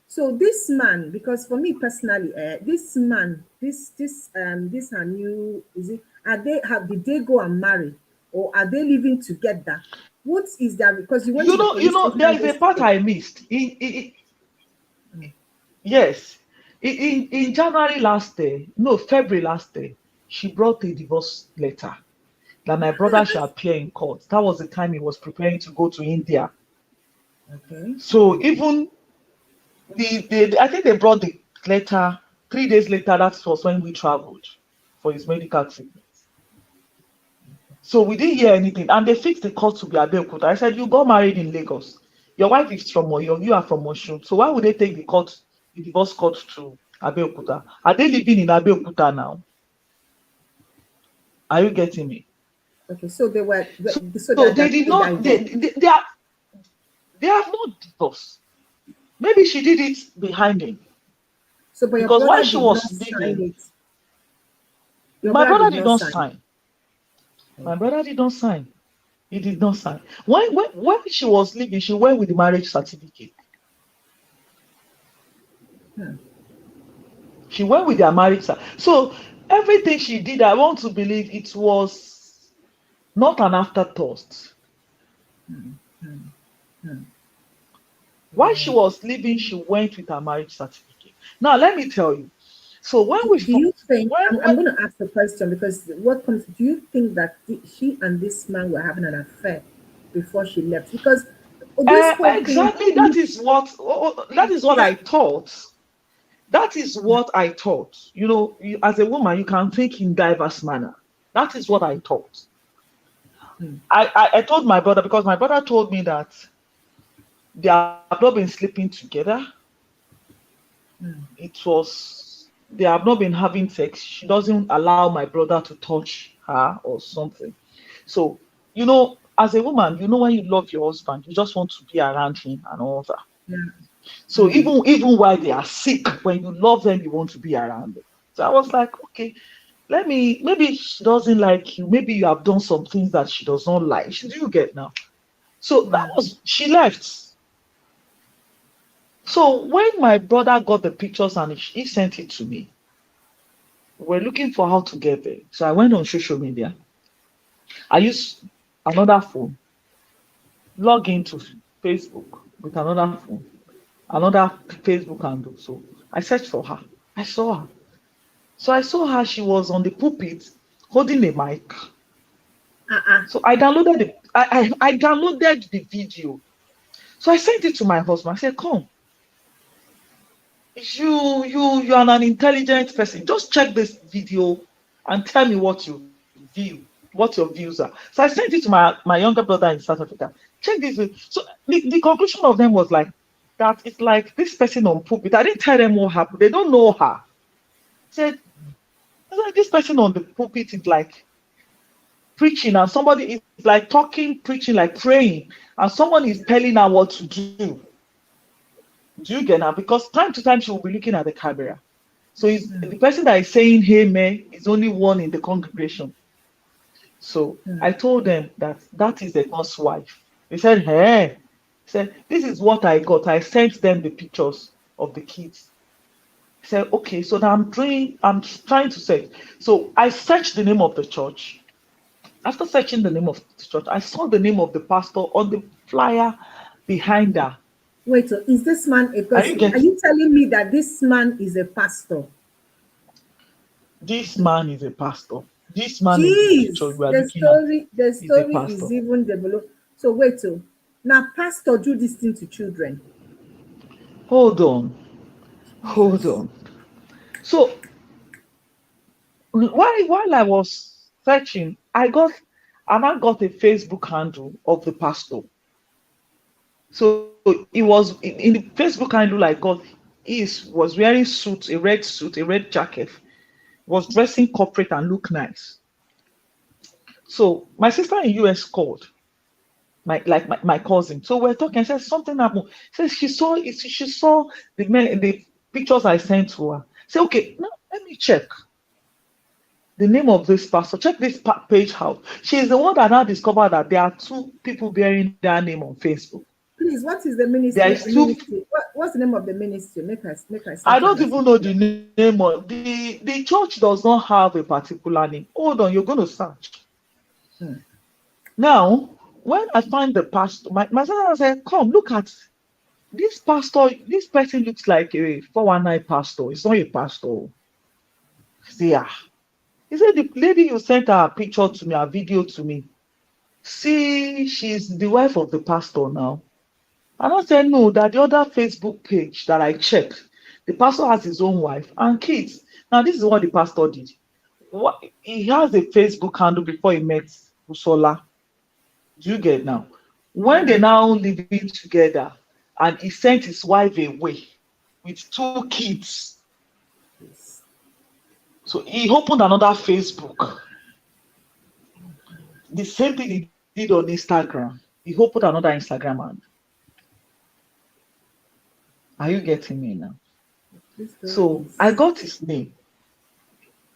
[SPEAKER 1] So this man, because for me personally, this man, this her new is it? Are they did they go and marry, or are they living together? What is that? Because you went to the police
[SPEAKER 2] There
[SPEAKER 1] station
[SPEAKER 2] is a part
[SPEAKER 1] yesterday.
[SPEAKER 2] I missed. Yes. In January last year, no, February last year, she brought a divorce letter that my brother should appear in court. That was the time he was preparing to go to India.
[SPEAKER 1] Okay.
[SPEAKER 2] So even I think they brought the letter 3 days later. That was when we traveled for his medical treatment. So we didn't hear anything, and they fixed the court to be Abeokuta. I said, you got married in Lagos. Your wife is from Oyo. You are from Osun. So why would they take the divorce court to Abeokuta? Are they living in Abeokuta now? Are you getting me?
[SPEAKER 1] Okay. So they were so
[SPEAKER 2] So
[SPEAKER 1] that
[SPEAKER 2] they did
[SPEAKER 1] they
[SPEAKER 2] not.
[SPEAKER 1] divorced.
[SPEAKER 2] They have not divorced. Maybe she did it behind him
[SPEAKER 1] So, but your
[SPEAKER 2] because while
[SPEAKER 1] brother
[SPEAKER 2] she
[SPEAKER 1] did
[SPEAKER 2] was
[SPEAKER 1] not sign
[SPEAKER 2] leaving,
[SPEAKER 1] it. Your
[SPEAKER 2] my
[SPEAKER 1] brother
[SPEAKER 2] brother
[SPEAKER 1] did
[SPEAKER 2] did
[SPEAKER 1] not
[SPEAKER 2] not
[SPEAKER 1] sign.
[SPEAKER 2] sign. My
[SPEAKER 1] Okay.
[SPEAKER 2] brother did not sign. He did not sign. When she was leaving, she went with the marriage certificate.
[SPEAKER 1] Hmm.
[SPEAKER 2] She went with their marriage. So everything she did, I want to believe it was not an afterthought. While she
[SPEAKER 1] Wow.
[SPEAKER 2] was leaving, she went with her marriage certificate. Now let me tell you. So
[SPEAKER 1] Do you think I'm
[SPEAKER 2] when
[SPEAKER 1] going to ask the question because what comes? Do you think that she and this man were having an affair before she left? Because this whole thing
[SPEAKER 2] exactly that is what
[SPEAKER 1] yeah.
[SPEAKER 2] I thought. That is what I thought. As a woman, you can think in diverse manner. That is what I thought.
[SPEAKER 1] Hmm.
[SPEAKER 2] I told my brother because my brother told me that they have not been sleeping together. They have not been having sex. She doesn't allow my brother to touch her or something. So, as a woman, when you love your husband, you just want to be around him and all that.
[SPEAKER 1] Yeah.
[SPEAKER 2] So even while they are sick, when you love them, you want to be around them. So I was like, okay, maybe she doesn't like you. Maybe you have done some things that she does not like. Do you get now? So
[SPEAKER 1] Yeah.
[SPEAKER 2] she left. So when my brother got the pictures and he sent it to me, we're looking for how to get there. So I went on social media. I used another phone, log into Facebook with another phone. another Facebook handle. So I searched for her. I saw her. So I saw her. She was on the pulpit holding a mic.
[SPEAKER 1] Uh-uh.
[SPEAKER 2] So I downloaded the I downloaded the video. So I sent it to my husband. I said, "Come, you're an intelligent person. Just check this video and tell me what you view, what your views are." So I sent it to my younger brother in South Africa. Check this. So the conclusion of them was like that. It's like this person on pulpit. I didn't tell them what happened. They don't know her. Said it's like this person on the pulpit is like preaching, and somebody is like talking, preaching, like praying, and someone is telling her what to do. Do you get now? Because time to time she will be looking at the camera. So it's, the person that is saying hey man is only one in the congregation. So I told them that that is the God's wife. They said, hey. He said, this is what I got. I sent them the pictures of the kids. He said, okay, so now I'm trying to search. So I searched the name of the church. After searching the name of the church, I saw the name of the pastor on the flyer behind her.
[SPEAKER 1] Wait, so is this man a
[SPEAKER 2] Are you
[SPEAKER 1] person? Are
[SPEAKER 2] getting?
[SPEAKER 1] you telling me that this man is a pastor?
[SPEAKER 2] This man is a pastor. This man in the picture
[SPEAKER 1] Jeez,
[SPEAKER 2] you are looking at
[SPEAKER 1] the
[SPEAKER 2] is a
[SPEAKER 1] story
[SPEAKER 2] pastor.
[SPEAKER 1] is even developed. So wait, so now pastor do this thing to children.
[SPEAKER 2] Hold on. Hold
[SPEAKER 1] Jesus.
[SPEAKER 2] on. So while I was searching, I got a Facebook handle of the pastor. So it was in the Facebook handle I got. He was wearing suit, a red jacket, was dressing corporate and look nice. So my sister in US called my cousin. So we're talking. I said something happened. Says she saw the pictures I sent to her. Say okay, now let me check the name of this pastor. Check this page out. She's the one that now discovered that there are two people bearing their name on Facebook.
[SPEAKER 1] Please, what is the
[SPEAKER 2] There
[SPEAKER 1] ministry?
[SPEAKER 2] is two.
[SPEAKER 1] Ministry. What's the name of the ministry? Make I
[SPEAKER 2] I
[SPEAKER 1] settle
[SPEAKER 2] don't
[SPEAKER 1] that.
[SPEAKER 2] even know the name of the church. Does not have a particular name. Hold on, you're going to search
[SPEAKER 1] Hmm.
[SPEAKER 2] now. When I find the pastor, my sister said, "Come look at this pastor. This person looks like a 419 pastor. It's not a pastor." See, yeah. He said the lady you sent her picture to me, a video to me. See, she's the wife of the pastor now. And I said, no, that the other Facebook page that I checked, the pastor has his own wife and kids. Now, this is what the pastor did. He has a Facebook handle before he met Busola. Do you get now? When they now living together, and he sent his wife away with two kids.
[SPEAKER 1] Yes.
[SPEAKER 2] So he opened another Facebook. The same thing he did on Instagram. He opened another Instagram and are you getting me now?
[SPEAKER 1] This story
[SPEAKER 2] So I
[SPEAKER 1] is
[SPEAKER 2] got his name.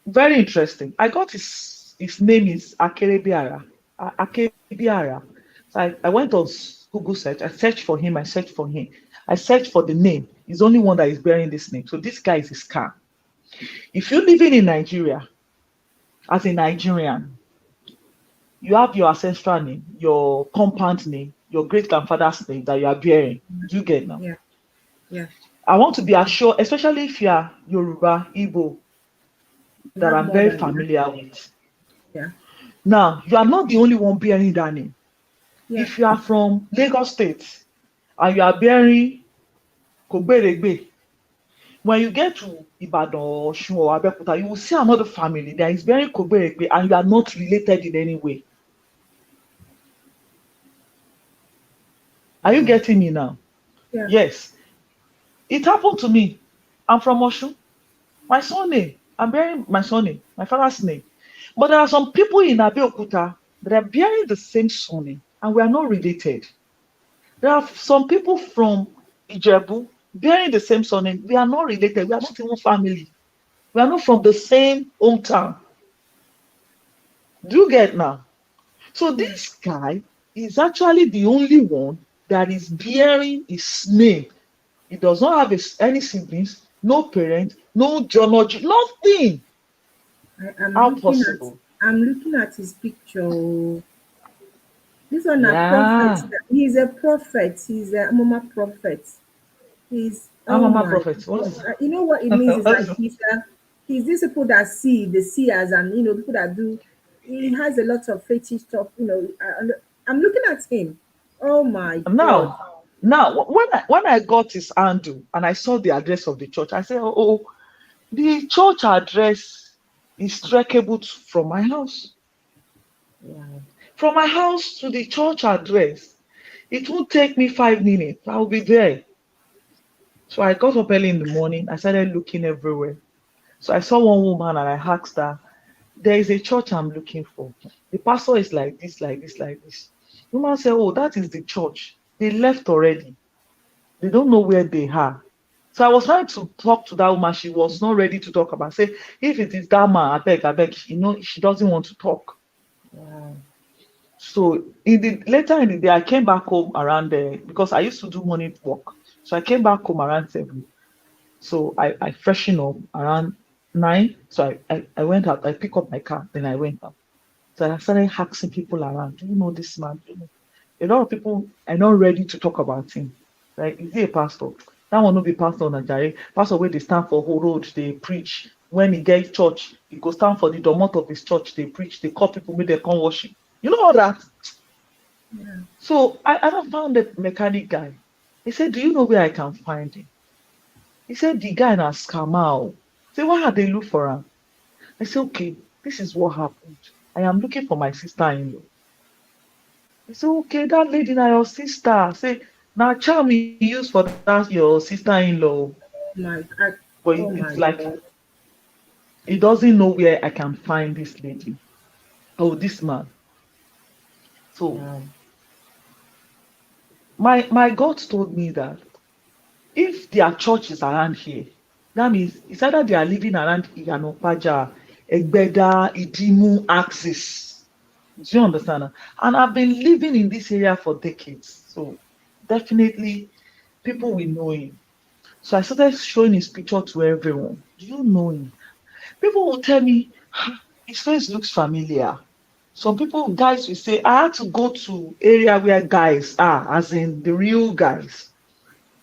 [SPEAKER 2] Very interesting. I got his name is Akebiara. Akebiara. So I went on Google search. I searched for him. I searched for him. I searched for the name. He's the only one that is bearing this name. So this guy is a scam. If you're living in Nigeria as a Nigerian, you have your ancestral name, your compound name, your great grandfather's name that you are bearing. Do you get now?
[SPEAKER 1] yeah, yeah.
[SPEAKER 2] I want to be assured, especially if you are Yoruba, Igbo,
[SPEAKER 1] You
[SPEAKER 2] that
[SPEAKER 1] have
[SPEAKER 2] I'm
[SPEAKER 1] more
[SPEAKER 2] very
[SPEAKER 1] than that.
[SPEAKER 2] familiar with.
[SPEAKER 1] Yeah,
[SPEAKER 2] Now, you are not the only one bearing that name.
[SPEAKER 1] yeah.
[SPEAKER 2] If you are from Lagos State and you are bearing Kogberegbe, when you get to Ibadan or Osun or Abeokuta, you will see another family that is bearing Kogberegbe and you are not related in any way. Are you
[SPEAKER 1] Wow.
[SPEAKER 2] getting me now?
[SPEAKER 1] Yeah.
[SPEAKER 2] Yes. It happened to me. I'm from Osun. My surname, I'm bearing my surname, my father's name. But there are some people in Abeokuta that are bearing the same surname and we are not related. There are some people from Ijebu bearing the same surname. We are not related. We are not even family. We are not from the same hometown. Do you get now? So
[SPEAKER 1] Yeah.
[SPEAKER 2] this guy is actually the only one that is bearing his name. He does not have any siblings, no parents, no genealogy, nothing. How possible?
[SPEAKER 1] I'm looking at his picture. Oh. This one a prophet.
[SPEAKER 2] Yeah.
[SPEAKER 1] He's a prophet. He's a Mama prophet. He's,
[SPEAKER 2] I'm
[SPEAKER 1] oh
[SPEAKER 2] Mama
[SPEAKER 1] my
[SPEAKER 2] Prophet. What
[SPEAKER 1] God.
[SPEAKER 2] is
[SPEAKER 1] You know what it means is
[SPEAKER 2] what
[SPEAKER 1] like
[SPEAKER 2] is
[SPEAKER 1] he's these people that see the seers, and people that do. He has a lot of fetish stuff. I'm looking at him. Oh my God.
[SPEAKER 2] now when I got his handle and I saw the address of the church, I said, oh, the church address is trackable from my house.
[SPEAKER 1] Wow.
[SPEAKER 2] From my house to the church address, it won't take me 5 minutes. I'll be there. So I got up early in the morning. I started looking everywhere. So I saw one woman and I asked her, there is a church I'm looking for. The pastor is like this, like this, like this. The woman said, oh, that is the church. They left already. They don't know where they are. So I was trying to talk to that woman. She was not ready to talk about. Say, if it is that man, I beg, she doesn't want to talk.
[SPEAKER 1] Wow.
[SPEAKER 2] So later in the day, I came back home around there because I used to do morning work. So I came back home around 7. So I freshened up around 9. So I went out, I picked up my car, then I went out. So I started asking people around, do you know this man? Do you know? A lot of people are not ready to talk about him. Like, is he a pastor? That one no be pastor on Nigeria. Pastor where they stand for whole road, they preach. When he get church, he go stand for the domot of his church, they preach, they call people, make them come worship. You know all that?
[SPEAKER 1] Yeah.
[SPEAKER 2] So I found the mechanic guy. He said, do you know where I can find him? He said, the guy na scammer. Say, why are they look for him? I said, okay, this is what happened. I am looking for my sister-in-law. He said, okay, that lady na your sister. Say, now charm you use for that your sister-in-law.
[SPEAKER 1] My God.
[SPEAKER 2] But
[SPEAKER 1] Oh
[SPEAKER 2] it's
[SPEAKER 1] my
[SPEAKER 2] like
[SPEAKER 1] God.
[SPEAKER 2] he doesn't know where I can find this lady. Oh, this man. So
[SPEAKER 1] Wow.
[SPEAKER 2] my God told me that if their church is around here, that means it's either they are living around Iyanopaja, Egbeda, Idimu axis. Do you understand? And I've been living in this area for decades. So definitely people will know him. So I started showing his picture to everyone. Do you know him? People will tell me, "Ah, his face looks familiar." Some people, guys will say, I had to go to area where guys are, as in the real guys.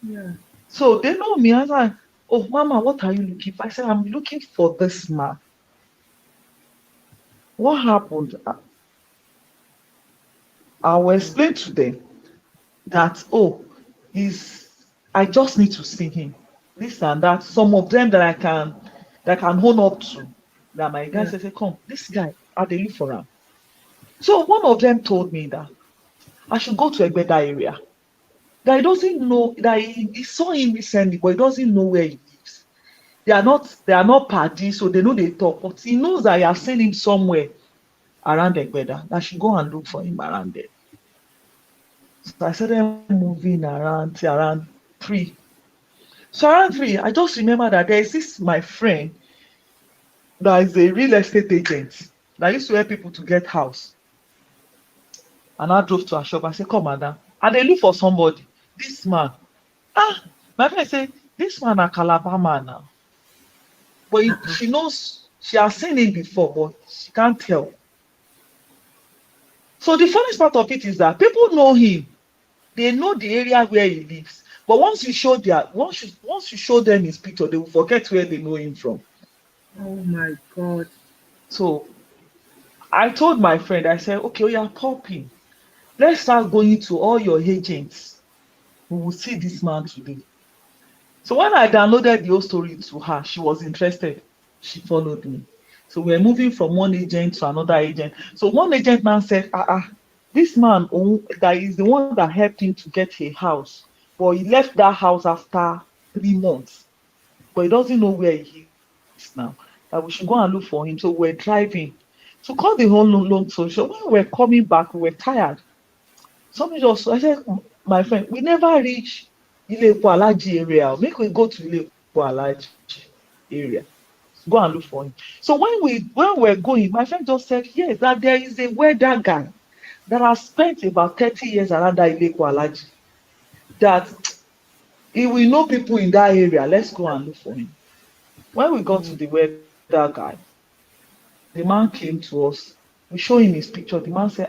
[SPEAKER 1] Yeah.
[SPEAKER 2] So they know me. I was like, oh, Mama, what are you looking for? I said, I'm looking for this man. What happened? I will explain to them that, oh, is I just need to see him. This and that. Some of them that I can hold up to. That my guy
[SPEAKER 1] Yeah.
[SPEAKER 2] said, come, this guy, I dey look for him. So one of them told me that I should go to Egbeda area. That he doesn't know that he saw him recently, but he doesn't know where he lives. They are not party, so they know they talk, but he knows that he has seen him somewhere around Egbeda. That I should go and look for him around there. So I started moving around till around 3. So around 3, I just remember that there is this my friend that is a real estate agent that used to help people to get house. And I drove to her shop. I said, come, madam. And they look for somebody. This man. Ah, my friend said, this man a Calabar man now. But she knows, she has seen him before, but she can't tell. So the funniest part of it is that people know him. They know the area where he lives. But once you show them his picture, they will forget where they know him from.
[SPEAKER 1] Oh my God.
[SPEAKER 2] So I told my friend, I said, okay, we are popping. Let's start going to all your agents. We will see this man today. So when I downloaded the whole story to her, she was interested. She followed me. So we're moving from one agent to another agent. So one agent now said, this man that is the one that helped him to get a house, but he left that house after 3 months. But he doesn't know where he is now. That we should go and look for him. So we're driving. To cut the whole long story short, when we're coming back, we were tired. Somebody just, I said, my friend, we never reach Ilepo Alaji area. Make we go to Ilepo Alaji area. Go and look for him. So when we're going, my friend just said, yes, that there is a weather guy that has spent about 30 years around that Ilepo Alaji. That he will know people in that area. Let's go and look for him. When we got to the weather guy, the man came to us. We show him his picture. The man said,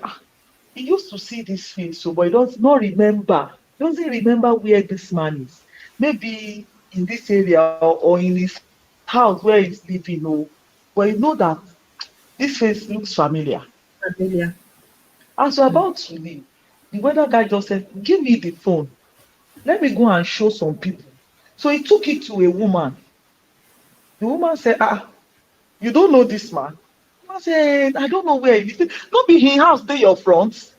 [SPEAKER 2] he used to see this face, so but he does not remember. He doesn't remember where this man is. maybe in this area or in his house where he's living, oh, but you know that this face looks familiar.
[SPEAKER 1] Amelia.
[SPEAKER 2] As you're about to leave, the weather guy just said, "Give me the phone. Let me go and show some people." So he took it to a woman. The woman said, "Ah, you don't know this man?" The woman said, "I don't know where he is. Not be his house, they your front."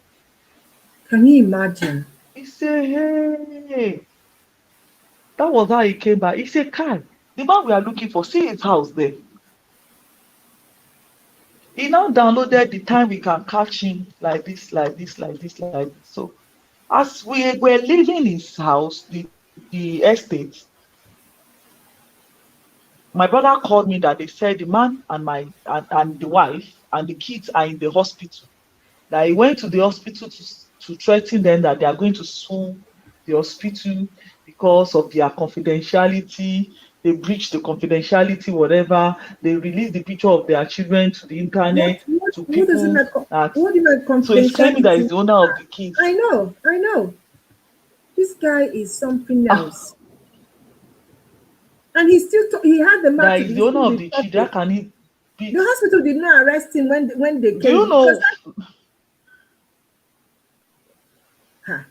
[SPEAKER 1] Can you imagine?
[SPEAKER 2] He said, "Hey." That was how he came back. He said, "Kai, the man we are looking for, see his house there." He now downloaded the time we can catch him like this, like this, like this, like this. So as we were leaving his house, the estate, my brother called me that they said the man and and the wife and the kids are in the hospital. That he went to the hospital to threaten them that they are going to sue the hospital because of their confidentiality. They breached the confidentiality, whatever. They released the picture of their children to the internet to
[SPEAKER 1] What does it
[SPEAKER 2] people
[SPEAKER 1] like?
[SPEAKER 2] that.
[SPEAKER 1] What do you like
[SPEAKER 2] So he's claiming that he's
[SPEAKER 1] confidentiality?
[SPEAKER 2] the owner of the kids.
[SPEAKER 1] I know. This guy is something
[SPEAKER 2] Ah,
[SPEAKER 1] else, and he still he had the mouth
[SPEAKER 2] that
[SPEAKER 1] to
[SPEAKER 2] is
[SPEAKER 1] be
[SPEAKER 2] the owner
[SPEAKER 1] still
[SPEAKER 2] of
[SPEAKER 1] be
[SPEAKER 2] the children. How
[SPEAKER 1] talking.
[SPEAKER 2] can he
[SPEAKER 1] The
[SPEAKER 2] beat?
[SPEAKER 1] hospital did not arrest him when they
[SPEAKER 2] Do you
[SPEAKER 1] came because
[SPEAKER 2] know?
[SPEAKER 1] huh,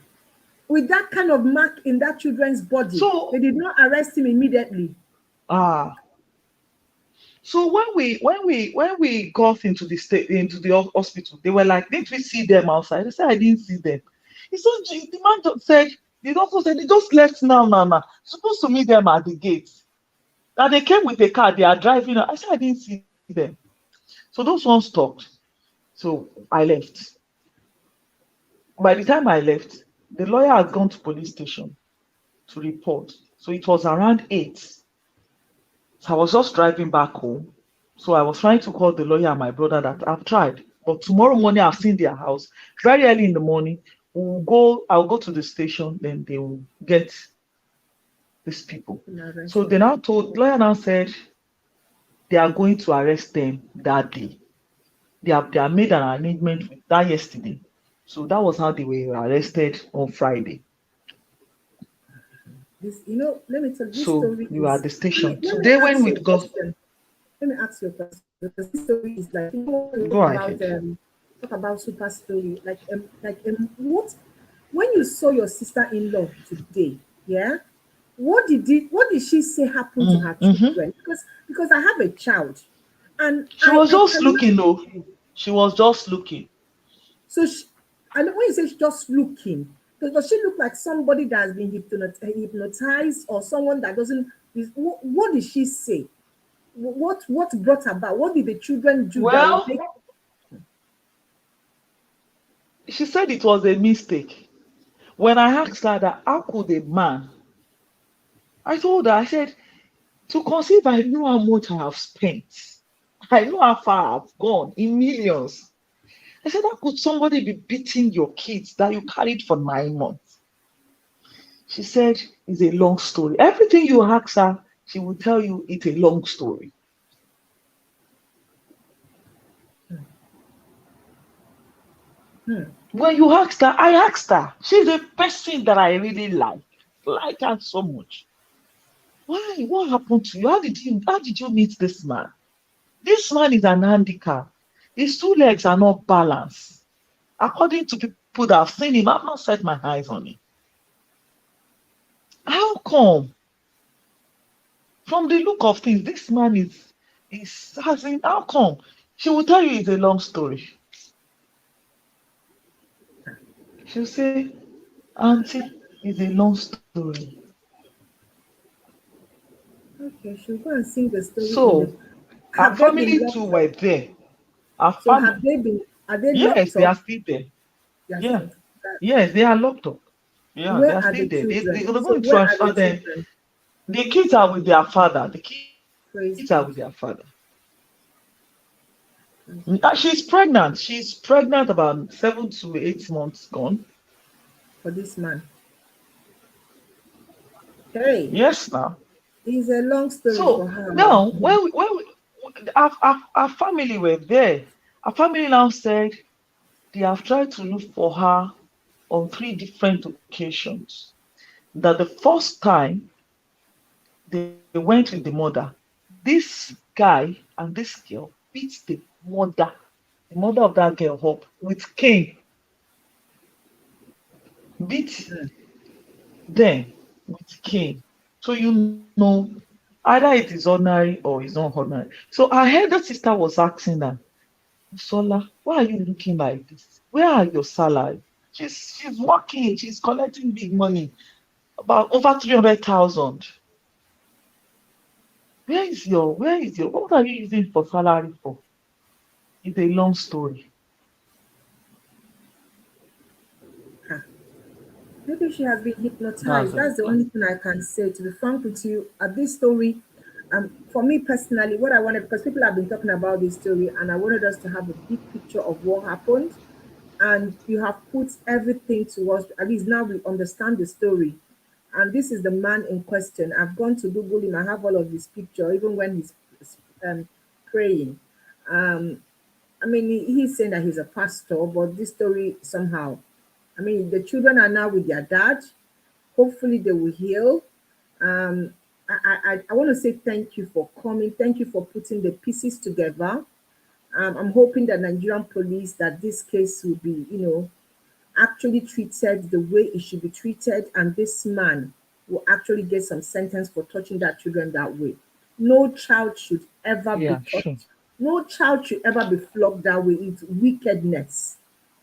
[SPEAKER 1] with that kind of mark in that children's body, they
[SPEAKER 2] So
[SPEAKER 1] did not arrest him immediately.
[SPEAKER 2] ah, so when we got into the state into the hospital, they were like, "Didn't we see them outside?" I said, "I didn't see them." He said, "The man just said the doctor said they just left now, now, now. You're supposed to meet them at the gate. That they came with a car, they are driving." I said, "I didn't see them." So those ones talked. So I left. By the time I left, the lawyer had gone to police station to report. So it was around 8. So I was just driving back home. So I was trying to call the lawyer and my brother that I've tried. But tomorrow morning I've seen their house. Very early in the morning, I'll go to the station, then they will get these people.
[SPEAKER 1] And
[SPEAKER 2] So
[SPEAKER 1] arrest
[SPEAKER 2] they
[SPEAKER 1] him.
[SPEAKER 2] now told the lawyer now said they are going to arrest them that day. They have made an arrangement with that yesterday. So that was how they were arrested on Friday.
[SPEAKER 1] This, let me tell you, this
[SPEAKER 2] So
[SPEAKER 1] story
[SPEAKER 2] we were at
[SPEAKER 1] is.
[SPEAKER 2] the
[SPEAKER 1] Let me
[SPEAKER 2] station.
[SPEAKER 1] let me
[SPEAKER 2] Today when
[SPEAKER 1] ask
[SPEAKER 2] we
[SPEAKER 1] you a
[SPEAKER 2] go,
[SPEAKER 1] question. Let me ask you a question because this story is like
[SPEAKER 2] go
[SPEAKER 1] about
[SPEAKER 2] ahead.
[SPEAKER 1] talk about super story what when you saw your sister-in-law today, yeah, what did she say happened to her
[SPEAKER 2] Mm-hmm.
[SPEAKER 1] children? Because I have a child, and
[SPEAKER 2] She was
[SPEAKER 1] I
[SPEAKER 2] just
[SPEAKER 1] cannot.
[SPEAKER 2] looking though. She was just looking.
[SPEAKER 1] So and when you say she's just looking, does she look like somebody that has been hypnotized or someone that doesn't? What did she say? What brought about? What did the children do that will
[SPEAKER 2] Well,
[SPEAKER 1] make?
[SPEAKER 2] she said it was a mistake. When I asked her that how could a man, I told her, I said, to conceive, I know how much I have spent. I know how far I've gone in millions. I said, how could somebody be beating your kids that you carried for 9 months? She said, it's a long story. Everything you ask her, she will tell you it's a long story.
[SPEAKER 1] Hmm.
[SPEAKER 2] When you asked her, I asked her. She's a person that I really like her so much. Why? What happened to you? How did you meet this man? This man is an handicap. His two legs are not balanced. According to people that have seen him, I've not set my eyes on him. How come? From the look of things, this man is has in how come? She will tell you it's a long story. She'll say, Auntie, it's a long story.
[SPEAKER 1] Okay, she'll go and sing the story in the.
[SPEAKER 2] So our
[SPEAKER 1] Have they been
[SPEAKER 2] family too
[SPEAKER 1] locked
[SPEAKER 2] were
[SPEAKER 1] up?
[SPEAKER 2] there. Our
[SPEAKER 1] So
[SPEAKER 2] family,
[SPEAKER 1] are they
[SPEAKER 2] yes,
[SPEAKER 1] locked
[SPEAKER 2] they are
[SPEAKER 1] up?
[SPEAKER 2] still there.
[SPEAKER 1] Yes.
[SPEAKER 2] Yeah, yes, they are locked up. Yeah, they
[SPEAKER 1] Where
[SPEAKER 2] are
[SPEAKER 1] are
[SPEAKER 2] still
[SPEAKER 1] the
[SPEAKER 2] there. They're
[SPEAKER 1] children?
[SPEAKER 2] going
[SPEAKER 1] So
[SPEAKER 2] to
[SPEAKER 1] where are
[SPEAKER 2] transfer
[SPEAKER 1] the
[SPEAKER 2] them.
[SPEAKER 1] children?
[SPEAKER 2] The kids are with their father. The kids are with their
[SPEAKER 1] Praise
[SPEAKER 2] father.
[SPEAKER 1] God. Praise God.
[SPEAKER 2] She's pregnant. She's pregnant about 7 to 8 months gone.
[SPEAKER 1] For this man. Hey,
[SPEAKER 2] Yes, now.
[SPEAKER 1] it's a long story
[SPEAKER 2] So
[SPEAKER 1] for her.
[SPEAKER 2] now, our family were there. Our family now said they have tried to look for her on 3 different occasions. That the first time They went with the mother. This guy and this girl beat the mother of that girl up with cane, beat them with cane. So you know, either it is ordinary or it's not ordinary. So our elder sister was asking them, Busola, why are you looking like this? Where are your salary? She's working, she's collecting big money, about over 300,000. Where is your what are you using for salary for? It's a long story.
[SPEAKER 1] Ah, maybe she has been
[SPEAKER 2] That's
[SPEAKER 1] hypnotized.
[SPEAKER 2] what it
[SPEAKER 1] That's the
[SPEAKER 2] was.
[SPEAKER 1] only thing I can say. To be frank with you, at this story, for me personally, what I wanted, because people have been talking about this story, and I wanted us to have a big picture of what happened. And you have put everything to us. At least now we understand the story. And this is the man in question. I've gone to Google him. I have all of his picture, even when he's um, praying. Um, I mean, he's saying that he's a pastor, but this story somehow, I mean, the children are now with their dad. Hopefully, they will heal. Um, I want to say thank you for coming. Thank you for putting the pieces together. I'm hoping that Nigerian police, that this case will be, actually treated the way it should be treated, and this man will actually get some sentence for touching that children that way. No child should ever be
[SPEAKER 2] Yeah, sure.
[SPEAKER 1] touched. No child should ever be flogged that way. It's wickedness.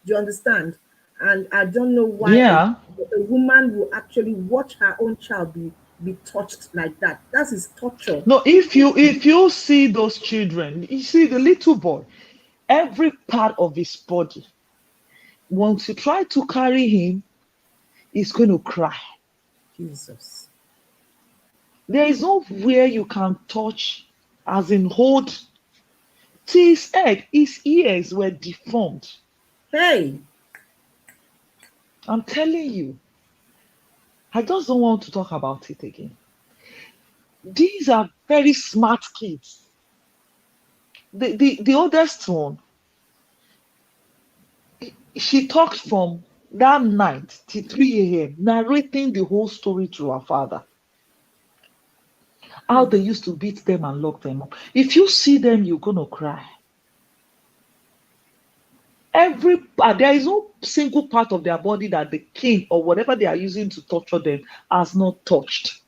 [SPEAKER 1] Do you understand? And I don't know why
[SPEAKER 2] Yeah.
[SPEAKER 1] a woman will actually watch her own child be touched like that. That is torture.
[SPEAKER 2] No, if you see those children, you see the little boy, every part of his body, once you try to carry him, he's going to cry.
[SPEAKER 1] Jesus.
[SPEAKER 2] There is nowhere you can touch, as in hold, to his head. His ears were deformed.
[SPEAKER 1] Hey,
[SPEAKER 2] I'm telling you, I just don't want to talk about it again. These are very smart kids. The oldest one, she talked from that night till 3 a.m., narrating the whole story to her father. How they used to beat them and lock them up. If you see them, you're gonna cry. Every part, there is no single part of their body that the king or whatever they are using to torture them has not touched.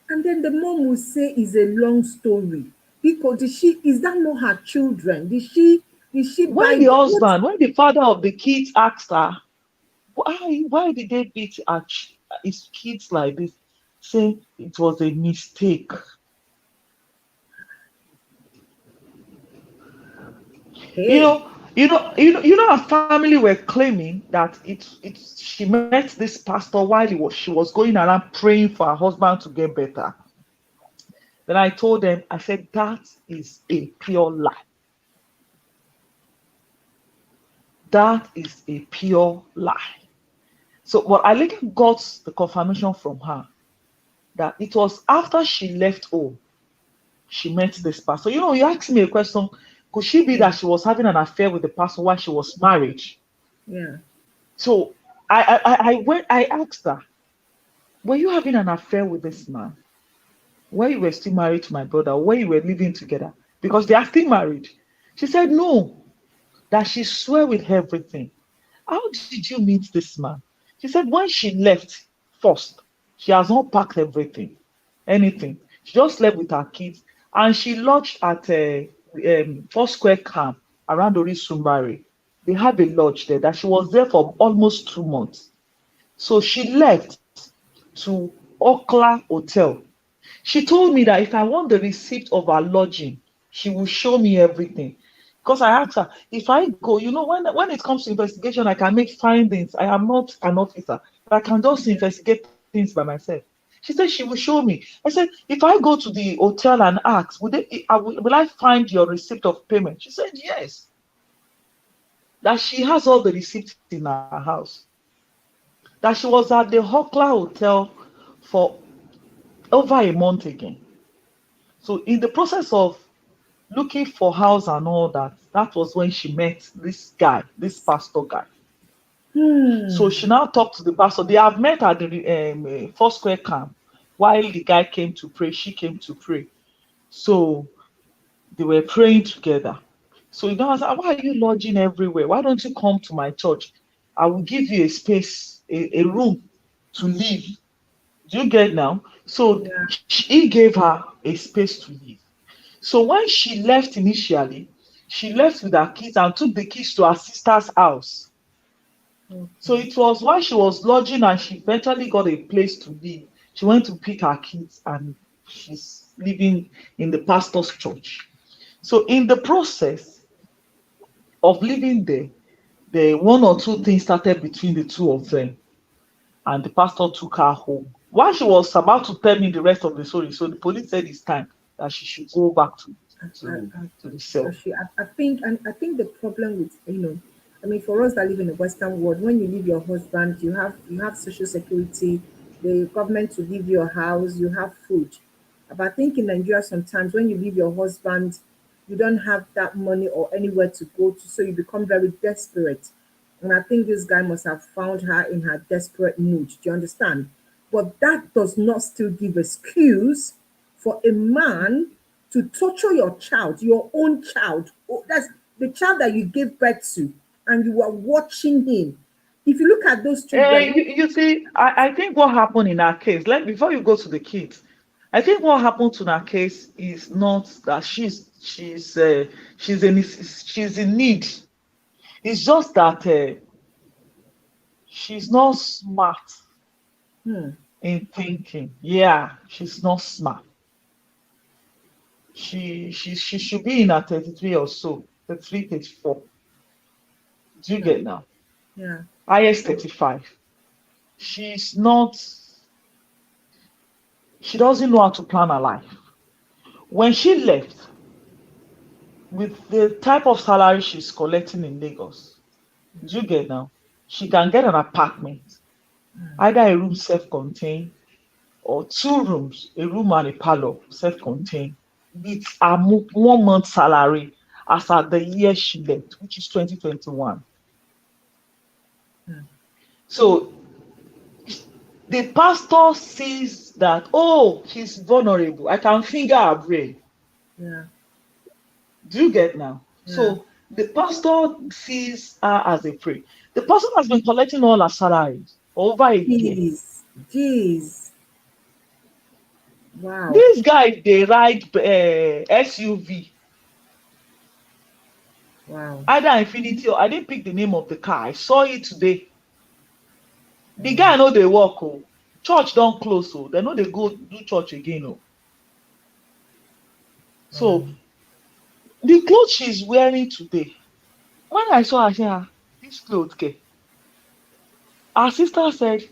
[SPEAKER 1] and then the mom will say is a long story. Because is that not her children? Did she buy
[SPEAKER 2] When the
[SPEAKER 1] the what?
[SPEAKER 2] husband, when the father of the kids asked her, why did they beat his kids like this? Say it was a mistake. You
[SPEAKER 1] Hey,
[SPEAKER 2] know, her family were claiming that she met this pastor while she was going around praying for her husband to get better. Then I told them, I said, that is a pure lie. That is a pure lie. So, but I later got the confirmation from her that it was after she left home she met this pastor. You asked me a question: could she be
[SPEAKER 1] yeah,
[SPEAKER 2] that she was having an affair with the pastor while she was married?
[SPEAKER 1] yeah.
[SPEAKER 2] So I asked her, were you having an affair with this man when you were still married to my brother, or when you were living together? Because they are still married. She said no, that she swear with everything. How did you meet this man? She said when she left first, she has not packed everything, anything. She just left with her kids and she lodged at a four square camp around Orisumbari. They have a lodge there that she was there for almost 2 months. So she left to Okla Hotel. She told me that if I want the receipt of her lodging, she will show me everything. Because I asked her, if I go, when it comes to investigation, I can make findings. I am not an officer, but I can just investigate things by myself. She said she will show me. I said, if I go to the hotel and ask, will I find your receipt of payment? She said yes, that she has all the receipts in her house, that she was at the Hokla Hotel for over a month again. So in the process of looking for house and all that, that was when she met this guy, this pastor guy. So
[SPEAKER 1] Hmm.
[SPEAKER 2] she now talked to the pastor. They have met at the Foursquare camp. While the guy came to pray, she came to pray. So they were praying together. So you know, I was like, why are you lodging everywhere? Why don't you come to my church? I will give you a space, a room to live. Do you get now? So
[SPEAKER 1] Yeah.
[SPEAKER 2] he gave her a space to live. So when she left initially, she left with her kids and took the kids to her sister's house. So
[SPEAKER 1] Okay.
[SPEAKER 2] it was while she was lodging and she eventually got a place to live. She went to pick her kids and she's living in the pastor's church. So in the process of living there, the one or two things started between the two of them, and the pastor took her home. While she was about to tell me the rest of the story, so the police said it's time that she should go back to, to the
[SPEAKER 1] So
[SPEAKER 2] cell.
[SPEAKER 1] I think, and I think the problem with, I mean, for us that live in the Western world, when you leave your husband, you have social security, the government to leave your house, you have food. But I think in Nigeria sometimes when you leave your husband, you don't have that money or anywhere to go to, so you become very desperate. And I think this guy must have found her in her desperate mood. Do you understand? But that does not still give excuse for a man to torture your child, your own child. Oh, that's the child that you gave birth to, and you were watching him. If you look at those children,
[SPEAKER 2] You see, I think what happened in our case, like before you go to the kids, I think what happened to our case is not that she's in need. It's just that she's not smart
[SPEAKER 1] hmm,
[SPEAKER 2] in thinking. Yeah, she's not smart. She should be in her 33 or so, 33, 34. Do you
[SPEAKER 1] yeah,
[SPEAKER 2] get now?
[SPEAKER 1] yeah,
[SPEAKER 2] Highest 35. She's not, she doesn't know how to plan her life. When she left, with the type of salary she's collecting in Lagos, do you get now? She can get an apartment, either a room self-contained or two rooms, a room and a parlor self-contained, with a 1 month salary as at the year she left, which is 2021.
[SPEAKER 1] hmm,
[SPEAKER 2] So the pastor sees that, oh, she's vulnerable. I can finger her brain.
[SPEAKER 1] yeah,
[SPEAKER 2] Do you get now?
[SPEAKER 1] yeah.
[SPEAKER 2] So the pastor sees her as a prey. The person has been collecting all her salaries for over a year.
[SPEAKER 1] Jeez, jeez, wow,
[SPEAKER 2] These guys, they ride SUV,
[SPEAKER 1] wow.
[SPEAKER 2] either Infinity or I didn't pick the name of the car. I saw it today. The
[SPEAKER 1] Mm,
[SPEAKER 2] guy know they work. Oh, church don't close. Oh, they know they go do church again. Oh,
[SPEAKER 1] wow.
[SPEAKER 2] so the clothes she's wearing today. When I saw her, I said, ah, this clothes, okay. Our sister said,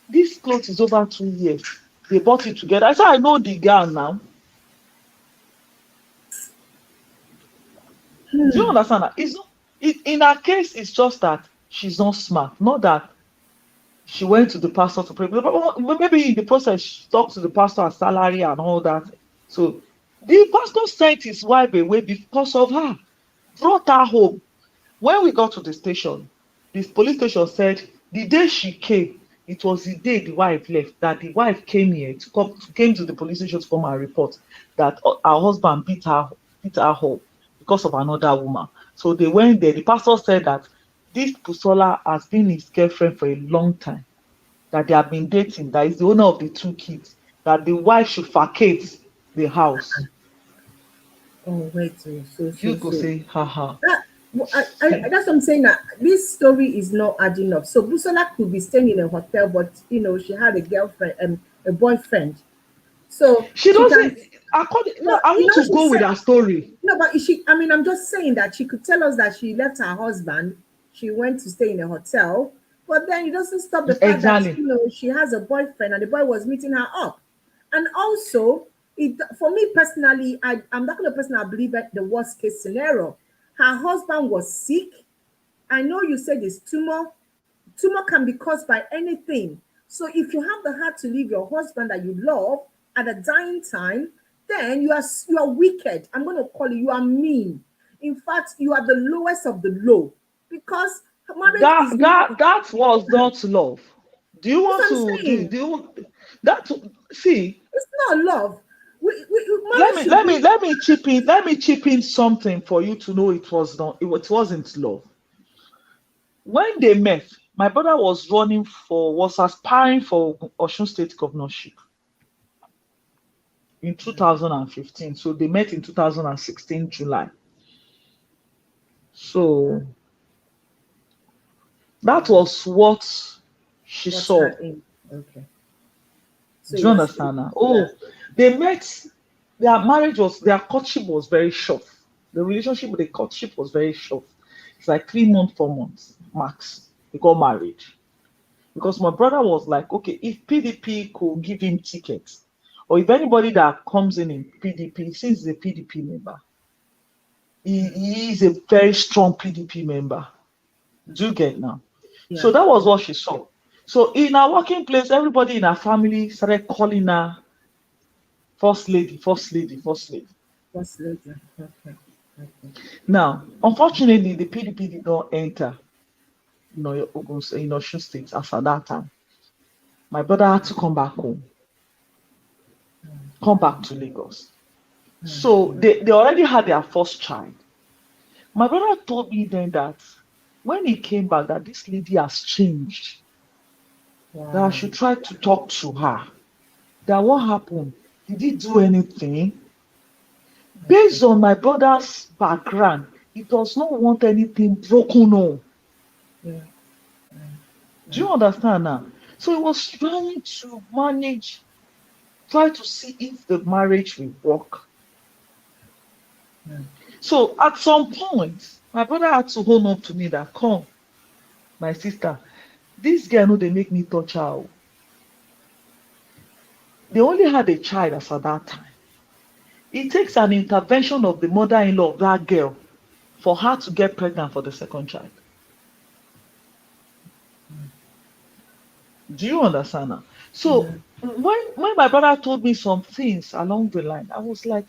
[SPEAKER 2] this clothes is over 2 years. They bought it together. I said, I know the girl now. Do you understand that? It's not, in her case, it's just that she's not smart. Not that she went to the pastor to pray. But maybe in the process, she talked to the pastor her salary and all that. So the pastor sent his wife away because of her, brought her home. When we got to the station, the police station said the day she came, it was the day the wife left, that the wife came here came to the police station to come and report that her husband beat her up because of another woman. So they went there. The pastor said that this Busola has been his girlfriend for a long time, that they have been dating, that is the owner of the two kids, that the wife should vacate the house.
[SPEAKER 1] Oh, wait,
[SPEAKER 2] You go say, haha.
[SPEAKER 1] that, that's what I'm saying. That this story is not adding up. So Busola could be staying in a hotel, but she had a girlfriend and a boyfriend. So
[SPEAKER 2] She
[SPEAKER 1] she can.
[SPEAKER 2] doesn't, according,
[SPEAKER 1] No,
[SPEAKER 2] no, I want to
[SPEAKER 1] she
[SPEAKER 2] go with
[SPEAKER 1] said
[SPEAKER 2] her story.
[SPEAKER 1] no, but she. I mean, I'm just saying that she could tell us that she left her husband. She went to stay in a hotel, but then it doesn't stop the fact that
[SPEAKER 2] Exactly.
[SPEAKER 1] she has a boyfriend and the boy was meeting her up. And also, for me personally, I'm not going to person I believe that the worst case scenario. Her husband was sick. I know you said it's tumor. Tumor can be caused by anything. So if you have the heart to leave your husband that you love at a dying time, then you are wicked. I'm going to call you. You are mean. In fact, you are the lowest of the low because marriage
[SPEAKER 2] That
[SPEAKER 1] is not.
[SPEAKER 2] that that was not love. Do you
[SPEAKER 1] That's
[SPEAKER 2] want
[SPEAKER 1] what I'm
[SPEAKER 2] to
[SPEAKER 1] saying.
[SPEAKER 2] do you that see,
[SPEAKER 1] It's not love.
[SPEAKER 2] let
[SPEAKER 1] Marriage
[SPEAKER 2] me
[SPEAKER 1] should
[SPEAKER 2] let
[SPEAKER 1] be.
[SPEAKER 2] me let me chip in something for you to know it was not it wasn't love. When they met, my brother was aspiring for Osun State governorship in 2015. So they met in 2016 July. So that was what she
[SPEAKER 1] What's her
[SPEAKER 2] saw.
[SPEAKER 1] aim? Okay. So
[SPEAKER 2] Do
[SPEAKER 1] it
[SPEAKER 2] you
[SPEAKER 1] was,
[SPEAKER 2] understand now?
[SPEAKER 1] yeah.
[SPEAKER 2] Oh, they met. Their courtship was very short. The courtship was very short. It's like 3 months, 4 months max. They got married because my brother was like, okay, if PDP could give him tickets, or if anybody that comes in PDP, since he's a PDP member, he is a very strong PDP member. Do you get now?
[SPEAKER 1] Yeah.
[SPEAKER 2] So that was what she saw. So in our working place, everybody in our family started calling her first lady, first lady, first lady.
[SPEAKER 1] First lady. Okay. Okay.
[SPEAKER 2] Now, unfortunately, the PDP did not enter in Osun State after that time. My brother had to come back home, come back to Lagos. So they already had their first child. My brother told me then that when he came back, that this lady has changed, that I
[SPEAKER 1] Wow.
[SPEAKER 2] should try to talk to her. That what happened? Did he do anything?
[SPEAKER 1] Okay.
[SPEAKER 2] Based on my brother's background, he does not want anything broken on.
[SPEAKER 1] Yeah.
[SPEAKER 2] Do you understand now? So he was trying to try to see if the marriage will work.
[SPEAKER 1] Yeah.
[SPEAKER 2] So at some point, my brother had to hold up to me that, come, my sister, this girl know they make me touch her. Oh. They only had a child as at that time. It takes an intervention of the mother-in-law of that girl for her to get pregnant for the second child. Do you understand now?
[SPEAKER 1] Yeah.
[SPEAKER 2] So when my brother told me some things along the line, I was like,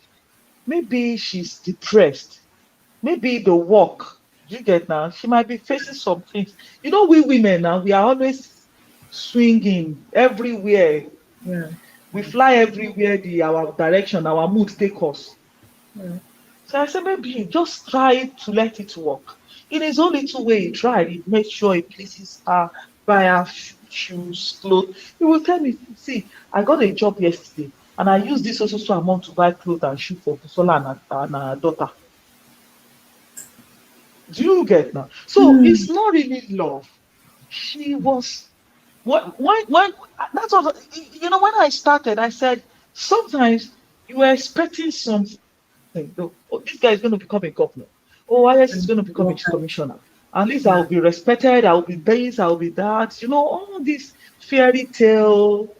[SPEAKER 2] maybe she's depressed. Maybe the work. Do you get now? She might be facing some things. You know, we women now, we are always swinging everywhere.
[SPEAKER 1] Yeah.
[SPEAKER 2] We fly everywhere our direction, our mood take us.
[SPEAKER 1] Yeah.
[SPEAKER 2] So I said, maybe just try to let it work. In his own little way, he tried. He made sure he pleases her, buy her shoes, clothes. He will tell me, see, I got a job yesterday, and I used this also amount to buy clothes and shoes for Busola and her daughter. Do you get now? So it's not really love. She was when that's what when I started, I said sometimes you were expecting something. No, oh, this guy is going to become a governor. Oh, YS is
[SPEAKER 1] And
[SPEAKER 2] going to become a
[SPEAKER 1] walk out.
[SPEAKER 2] commissioner. At least
[SPEAKER 1] Yeah.
[SPEAKER 2] I'll be respected, I'll be this, I'll be that. All this fairy tale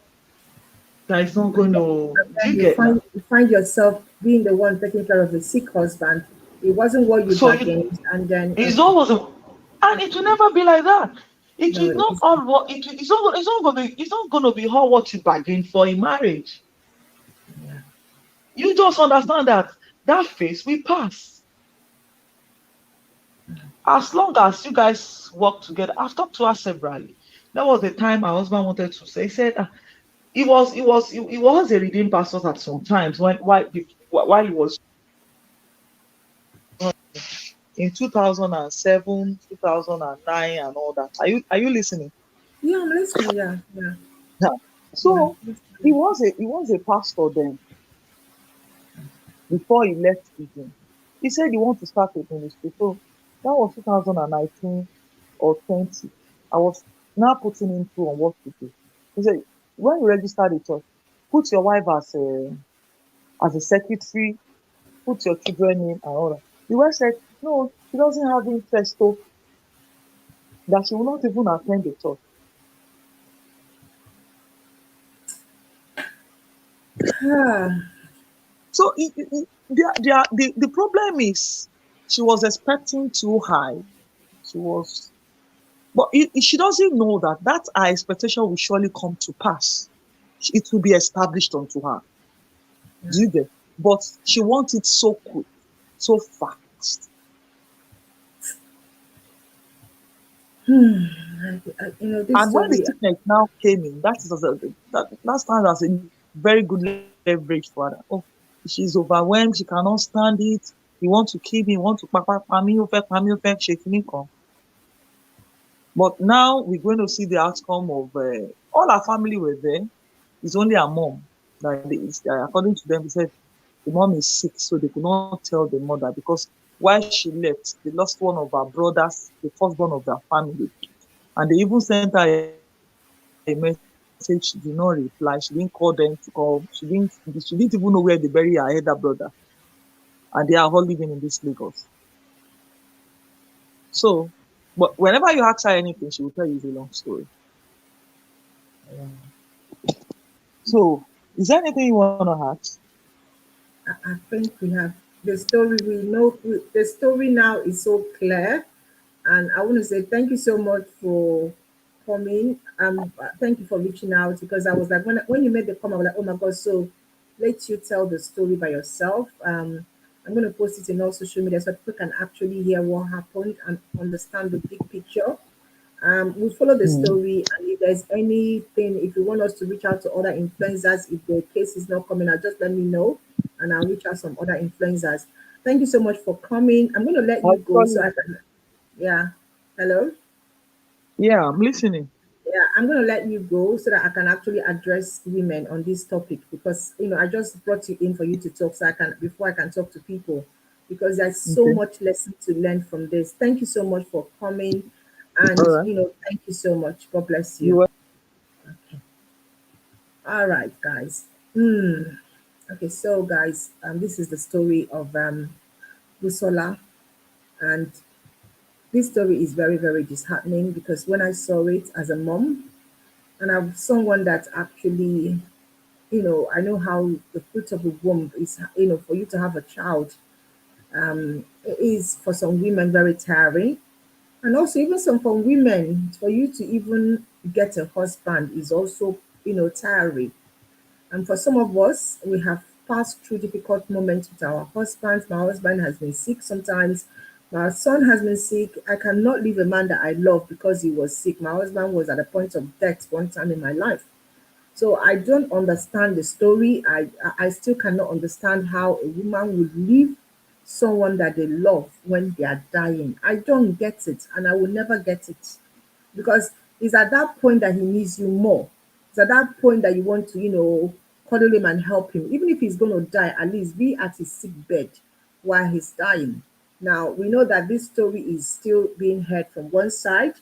[SPEAKER 2] that is not going to. Do
[SPEAKER 1] And
[SPEAKER 2] you get now?
[SPEAKER 1] you find yourself being the one taking care of a sick husband. It wasn't what you
[SPEAKER 2] So
[SPEAKER 1] bargained, and then
[SPEAKER 2] it's
[SPEAKER 1] okay.
[SPEAKER 2] always, and it will never be like that. It
[SPEAKER 1] No,
[SPEAKER 2] is
[SPEAKER 1] it
[SPEAKER 2] not
[SPEAKER 1] isn't.
[SPEAKER 2] all what it's not going to be all what you bargain for in marriage.
[SPEAKER 1] Yeah.
[SPEAKER 2] You just understand that that phase will pass. As long as you guys work together. I've talked to her severally. That was the time my husband wanted to say. He said he was a redeemed pastor at some times while he was in 2007, 2009, and all that. Are you listening?
[SPEAKER 1] Yeah, I'm listening. Yeah, yeah,
[SPEAKER 2] Yeah.
[SPEAKER 1] yeah.
[SPEAKER 2] So he was a pastor then before he left again. He said he wanted to start a ministry. So that was 2019 or 20. I was now putting him through on what to do. He said, when you register the church, put your wife as a secretary, put your children in and all that. The wife said, no, she doesn't have interest, so that she will not even attend the church.
[SPEAKER 1] Ah,
[SPEAKER 2] So the problem is she was expecting too high. She was, but she doesn't know that her expectation will surely come to pass. It will be established unto her. Do you get? But she wants it so quick, so fast.
[SPEAKER 1] this
[SPEAKER 2] And when the
[SPEAKER 1] story.
[SPEAKER 2] sickness now came in, that stands as a
[SPEAKER 3] very good leverage for her. Oh, she's overwhelmed, she cannot stand it. You want to kill me, you want to pami, ó fẹ́ ṣe kinní kan. But now we're going to see the outcome of all our family were there. It's only her mom according to them, they said the mom is sick, so they could not tell the mother because while she left, they lost one of her brothers, the firstborn of their family. And they even sent her a message. She did not reply. She didn't call them to come. She didn't even know where they bury her elder brother. And they are all living in this Lagos. So, but whenever you ask her anything, she will tell you the long story. So, is there anything you want to ask?
[SPEAKER 1] I think we have the story. We know the story now is so clear, and I want to say thank you so much for coming. Thank you for reaching out because I was like when you made the comment, I was like, oh my god, so let you tell the story by yourself. I'm going to post it in all social media so people can actually hear what happened and understand the big picture. We'll follow the
[SPEAKER 3] Mm.
[SPEAKER 1] story, and if there's anything, if you want us to reach out to other influencers, if the case is not coming out, just let me know, and I'll reach out some other influencers. Thank you so much for coming. I'm going to let you
[SPEAKER 3] I'll
[SPEAKER 1] go
[SPEAKER 3] call
[SPEAKER 1] so
[SPEAKER 3] you.
[SPEAKER 1] I can. Yeah. Hello.
[SPEAKER 3] Yeah, I'm listening.
[SPEAKER 1] Yeah, I'm going to let you go so that I can actually address women on this topic because I just brought you in for you to talk so I can before I can talk to people because there's so
[SPEAKER 3] Okay.
[SPEAKER 1] much lesson to learn from this. Thank you so much for coming,
[SPEAKER 3] All
[SPEAKER 1] and
[SPEAKER 3] right.
[SPEAKER 1] thank you so much. God bless
[SPEAKER 3] You
[SPEAKER 1] you.
[SPEAKER 3] were.
[SPEAKER 1] All right, guys. Hmm. Okay, so guys, this is the story of Busola, and this story is very, very disheartening because when I saw it as a mom, and I'm someone that actually, I know how the fruit of the womb is, for you to have a child, it is for some women very tiring, and also even some for women for you to even get a husband is also, tiring. And for some of us, we have passed through difficult moments with our husbands. My husband has been sick sometimes. My son has been sick. I cannot leave a man that I love because he was sick. My husband was at a point of death one time in my life. So I don't understand the story. I still cannot understand how a woman would leave someone that they love when they are dying. I don't get it, and I will never get it because it's at that point that he needs you more. It's at that point that you want to, cuddle him and help him. Even if he's going to die, at least be at his sick bed while he's dying. Now, we know that this story is still being heard from one side.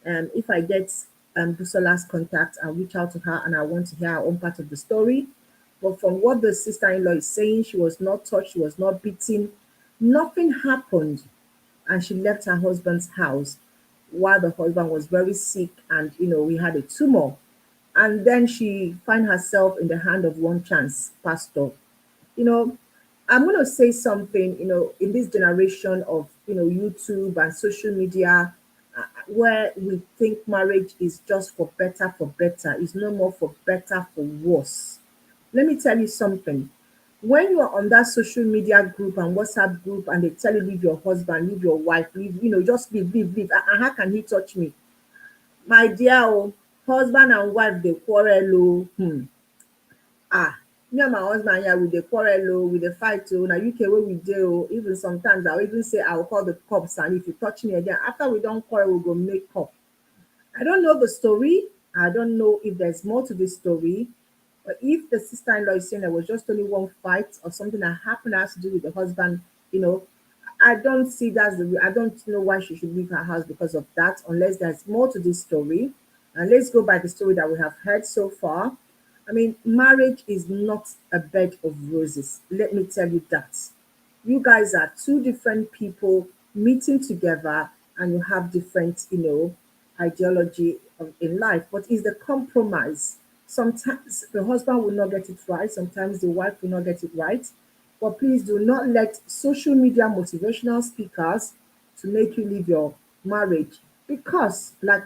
[SPEAKER 1] If I get Busola's contact, I'll reach out to her and I want to hear her own part of the story. But from what the sister in law is saying, she was not touched, she was not beaten, nothing happened, and she left her husband's house while the husband was very sick and we had a tumor, and then she find herself in the hand of one chance pastor. you know I'm going to say something, in this generation of YouTube and social media, where we think marriage is just for better, is no more for better, for worse. Let me tell you something. When you are on that social media group and WhatsApp group and they tell you leave your husband, leave your wife, leave, just leave. How can he touch me? My dear, oh, husband and wife they quarrel. Oh, me and my husband, yeah, we dey quarrel. Oh, we dey fight. Oh, na UK where we dey. Oh, even sometimes I'll even say I will call the cops, and if you touch me again, after we don't quarrel, we go make up. I don't know the story. I don't know if there's more to this story. But if the sister-in-law is saying there was just only one fight or something that happened that has to do with the husband, you know, I don't see that's the. I don't know why she should leave her house because of that, unless there's more to this story. And let's go by the story that we have heard so far. I mean, marriage is not a bed of roses. Let me tell you that. You guys are two different people meeting together and you have different, ideology in life. But it's the compromise. Sometimes the husband will not get it right, sometimes the wife will not get it right. But please do not let social media motivational speakers to make you leave your marriage because, like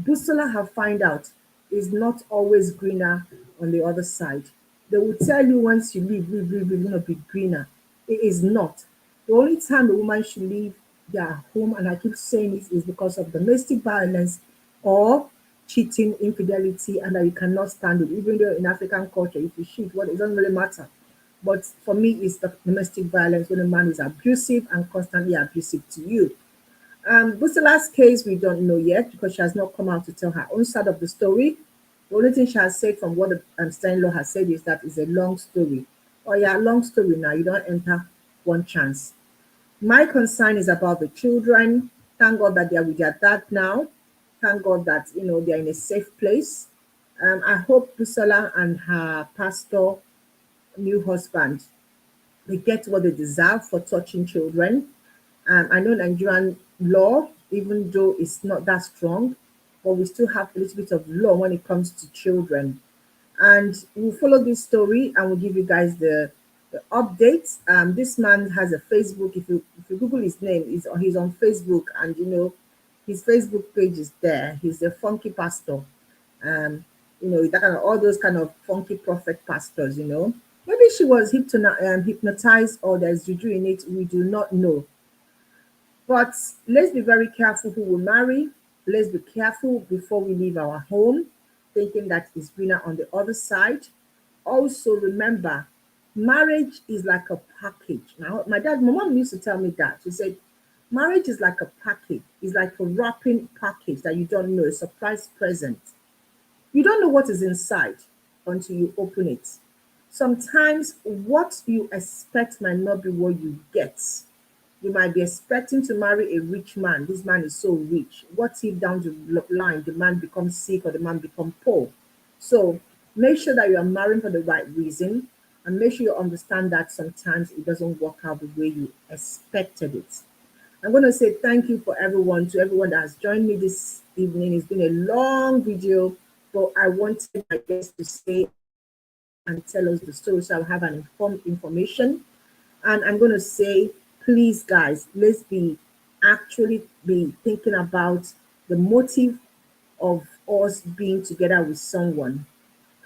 [SPEAKER 1] Busola have find out, is not always greener on the other side. They will tell you once you leave, gonna be greener. It is not. The only time the woman should leave their home, and I keep saying this, is because of domestic violence or cheating, infidelity, and that you cannot stand it. Even though in African culture, if you cheat, it doesn't really matter. But for me, it's the domestic violence when a man is abusive and constantly abusive to you. Busola's case, we don't know yet because she has not come out to tell her own side of the story. The only thing she has said from what the Steinlaw has said is that it's a long story. Oh yeah, long story now. You don't enter one chance. My concern is about the children. Thank God that they are with their dad now. Thank God that they're in a safe place. I hope Busola and her pastor, new husband, they get what they deserve for touching children. I know Nigerian law, even though it's not that strong, but we still have a little bit of law when it comes to children. And we'll follow this story and we'll give you guys the updates. This man has a Facebook. If you Google his name, he's on Facebook, and his Facebook page is there. He's a funky pastor. That kind of all those kind of funky prophet pastors. Maybe she was hypnotized or there's juju in it. We do not know. But let's be very careful who we marry. Let's be careful before we leave our home, thinking that it's greener on the other side. Also, remember, marriage is like a package. Now, my mom used to tell me that. She said, marriage is like a package. It's like a wrapping package that you don't know, a surprise present. You don't know what is inside until you open it. Sometimes what you expect might not be what you get. You might be expecting to marry a rich man. This man is so rich. What if down the line the man becomes sick or the man becomes poor? So make sure that you are marrying for the right reason, and make sure you understand that sometimes it doesn't work out the way you expected it. I'm going to say thank you to everyone that has joined me this evening. It's been a long video, but I wanted my guests to say and tell us the story so I'll have an informed information. And I'm going to say, please, guys, let's actually be thinking about the motive of us being together with someone.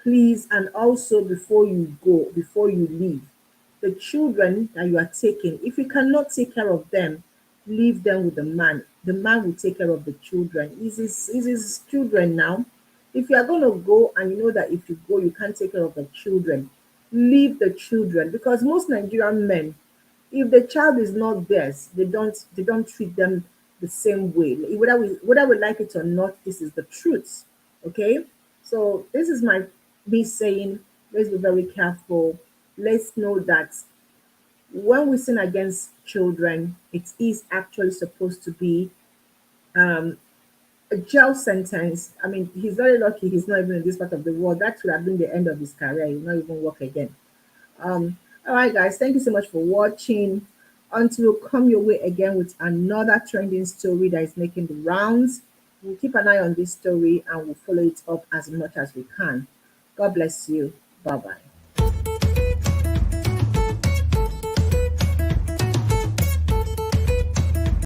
[SPEAKER 1] Please, and also before you go, before you leave, the children that you are taking, if you cannot take care of them, leave them with the man. The man will take care of the children. It's his children now. If you are going to go and you know that if you go, you can't take care of the children, leave the children. Because most Nigerian men, if the child is not theirs, they don't treat them the same way. Whether we like it or not, this is the truth. Okay? So this is me saying, let's be very careful. Let's know that when we sin against children, it is actually supposed to be a jail sentence. I mean, he's very lucky he's not even in this part of the world. That would have been the end of his career. He will not even work again. All right, guys, thank you so much for watching. Until we come your way again with another trending story that is making the rounds, we'll keep an eye on this story and we'll follow it up as much as we can. God bless you. Bye-bye.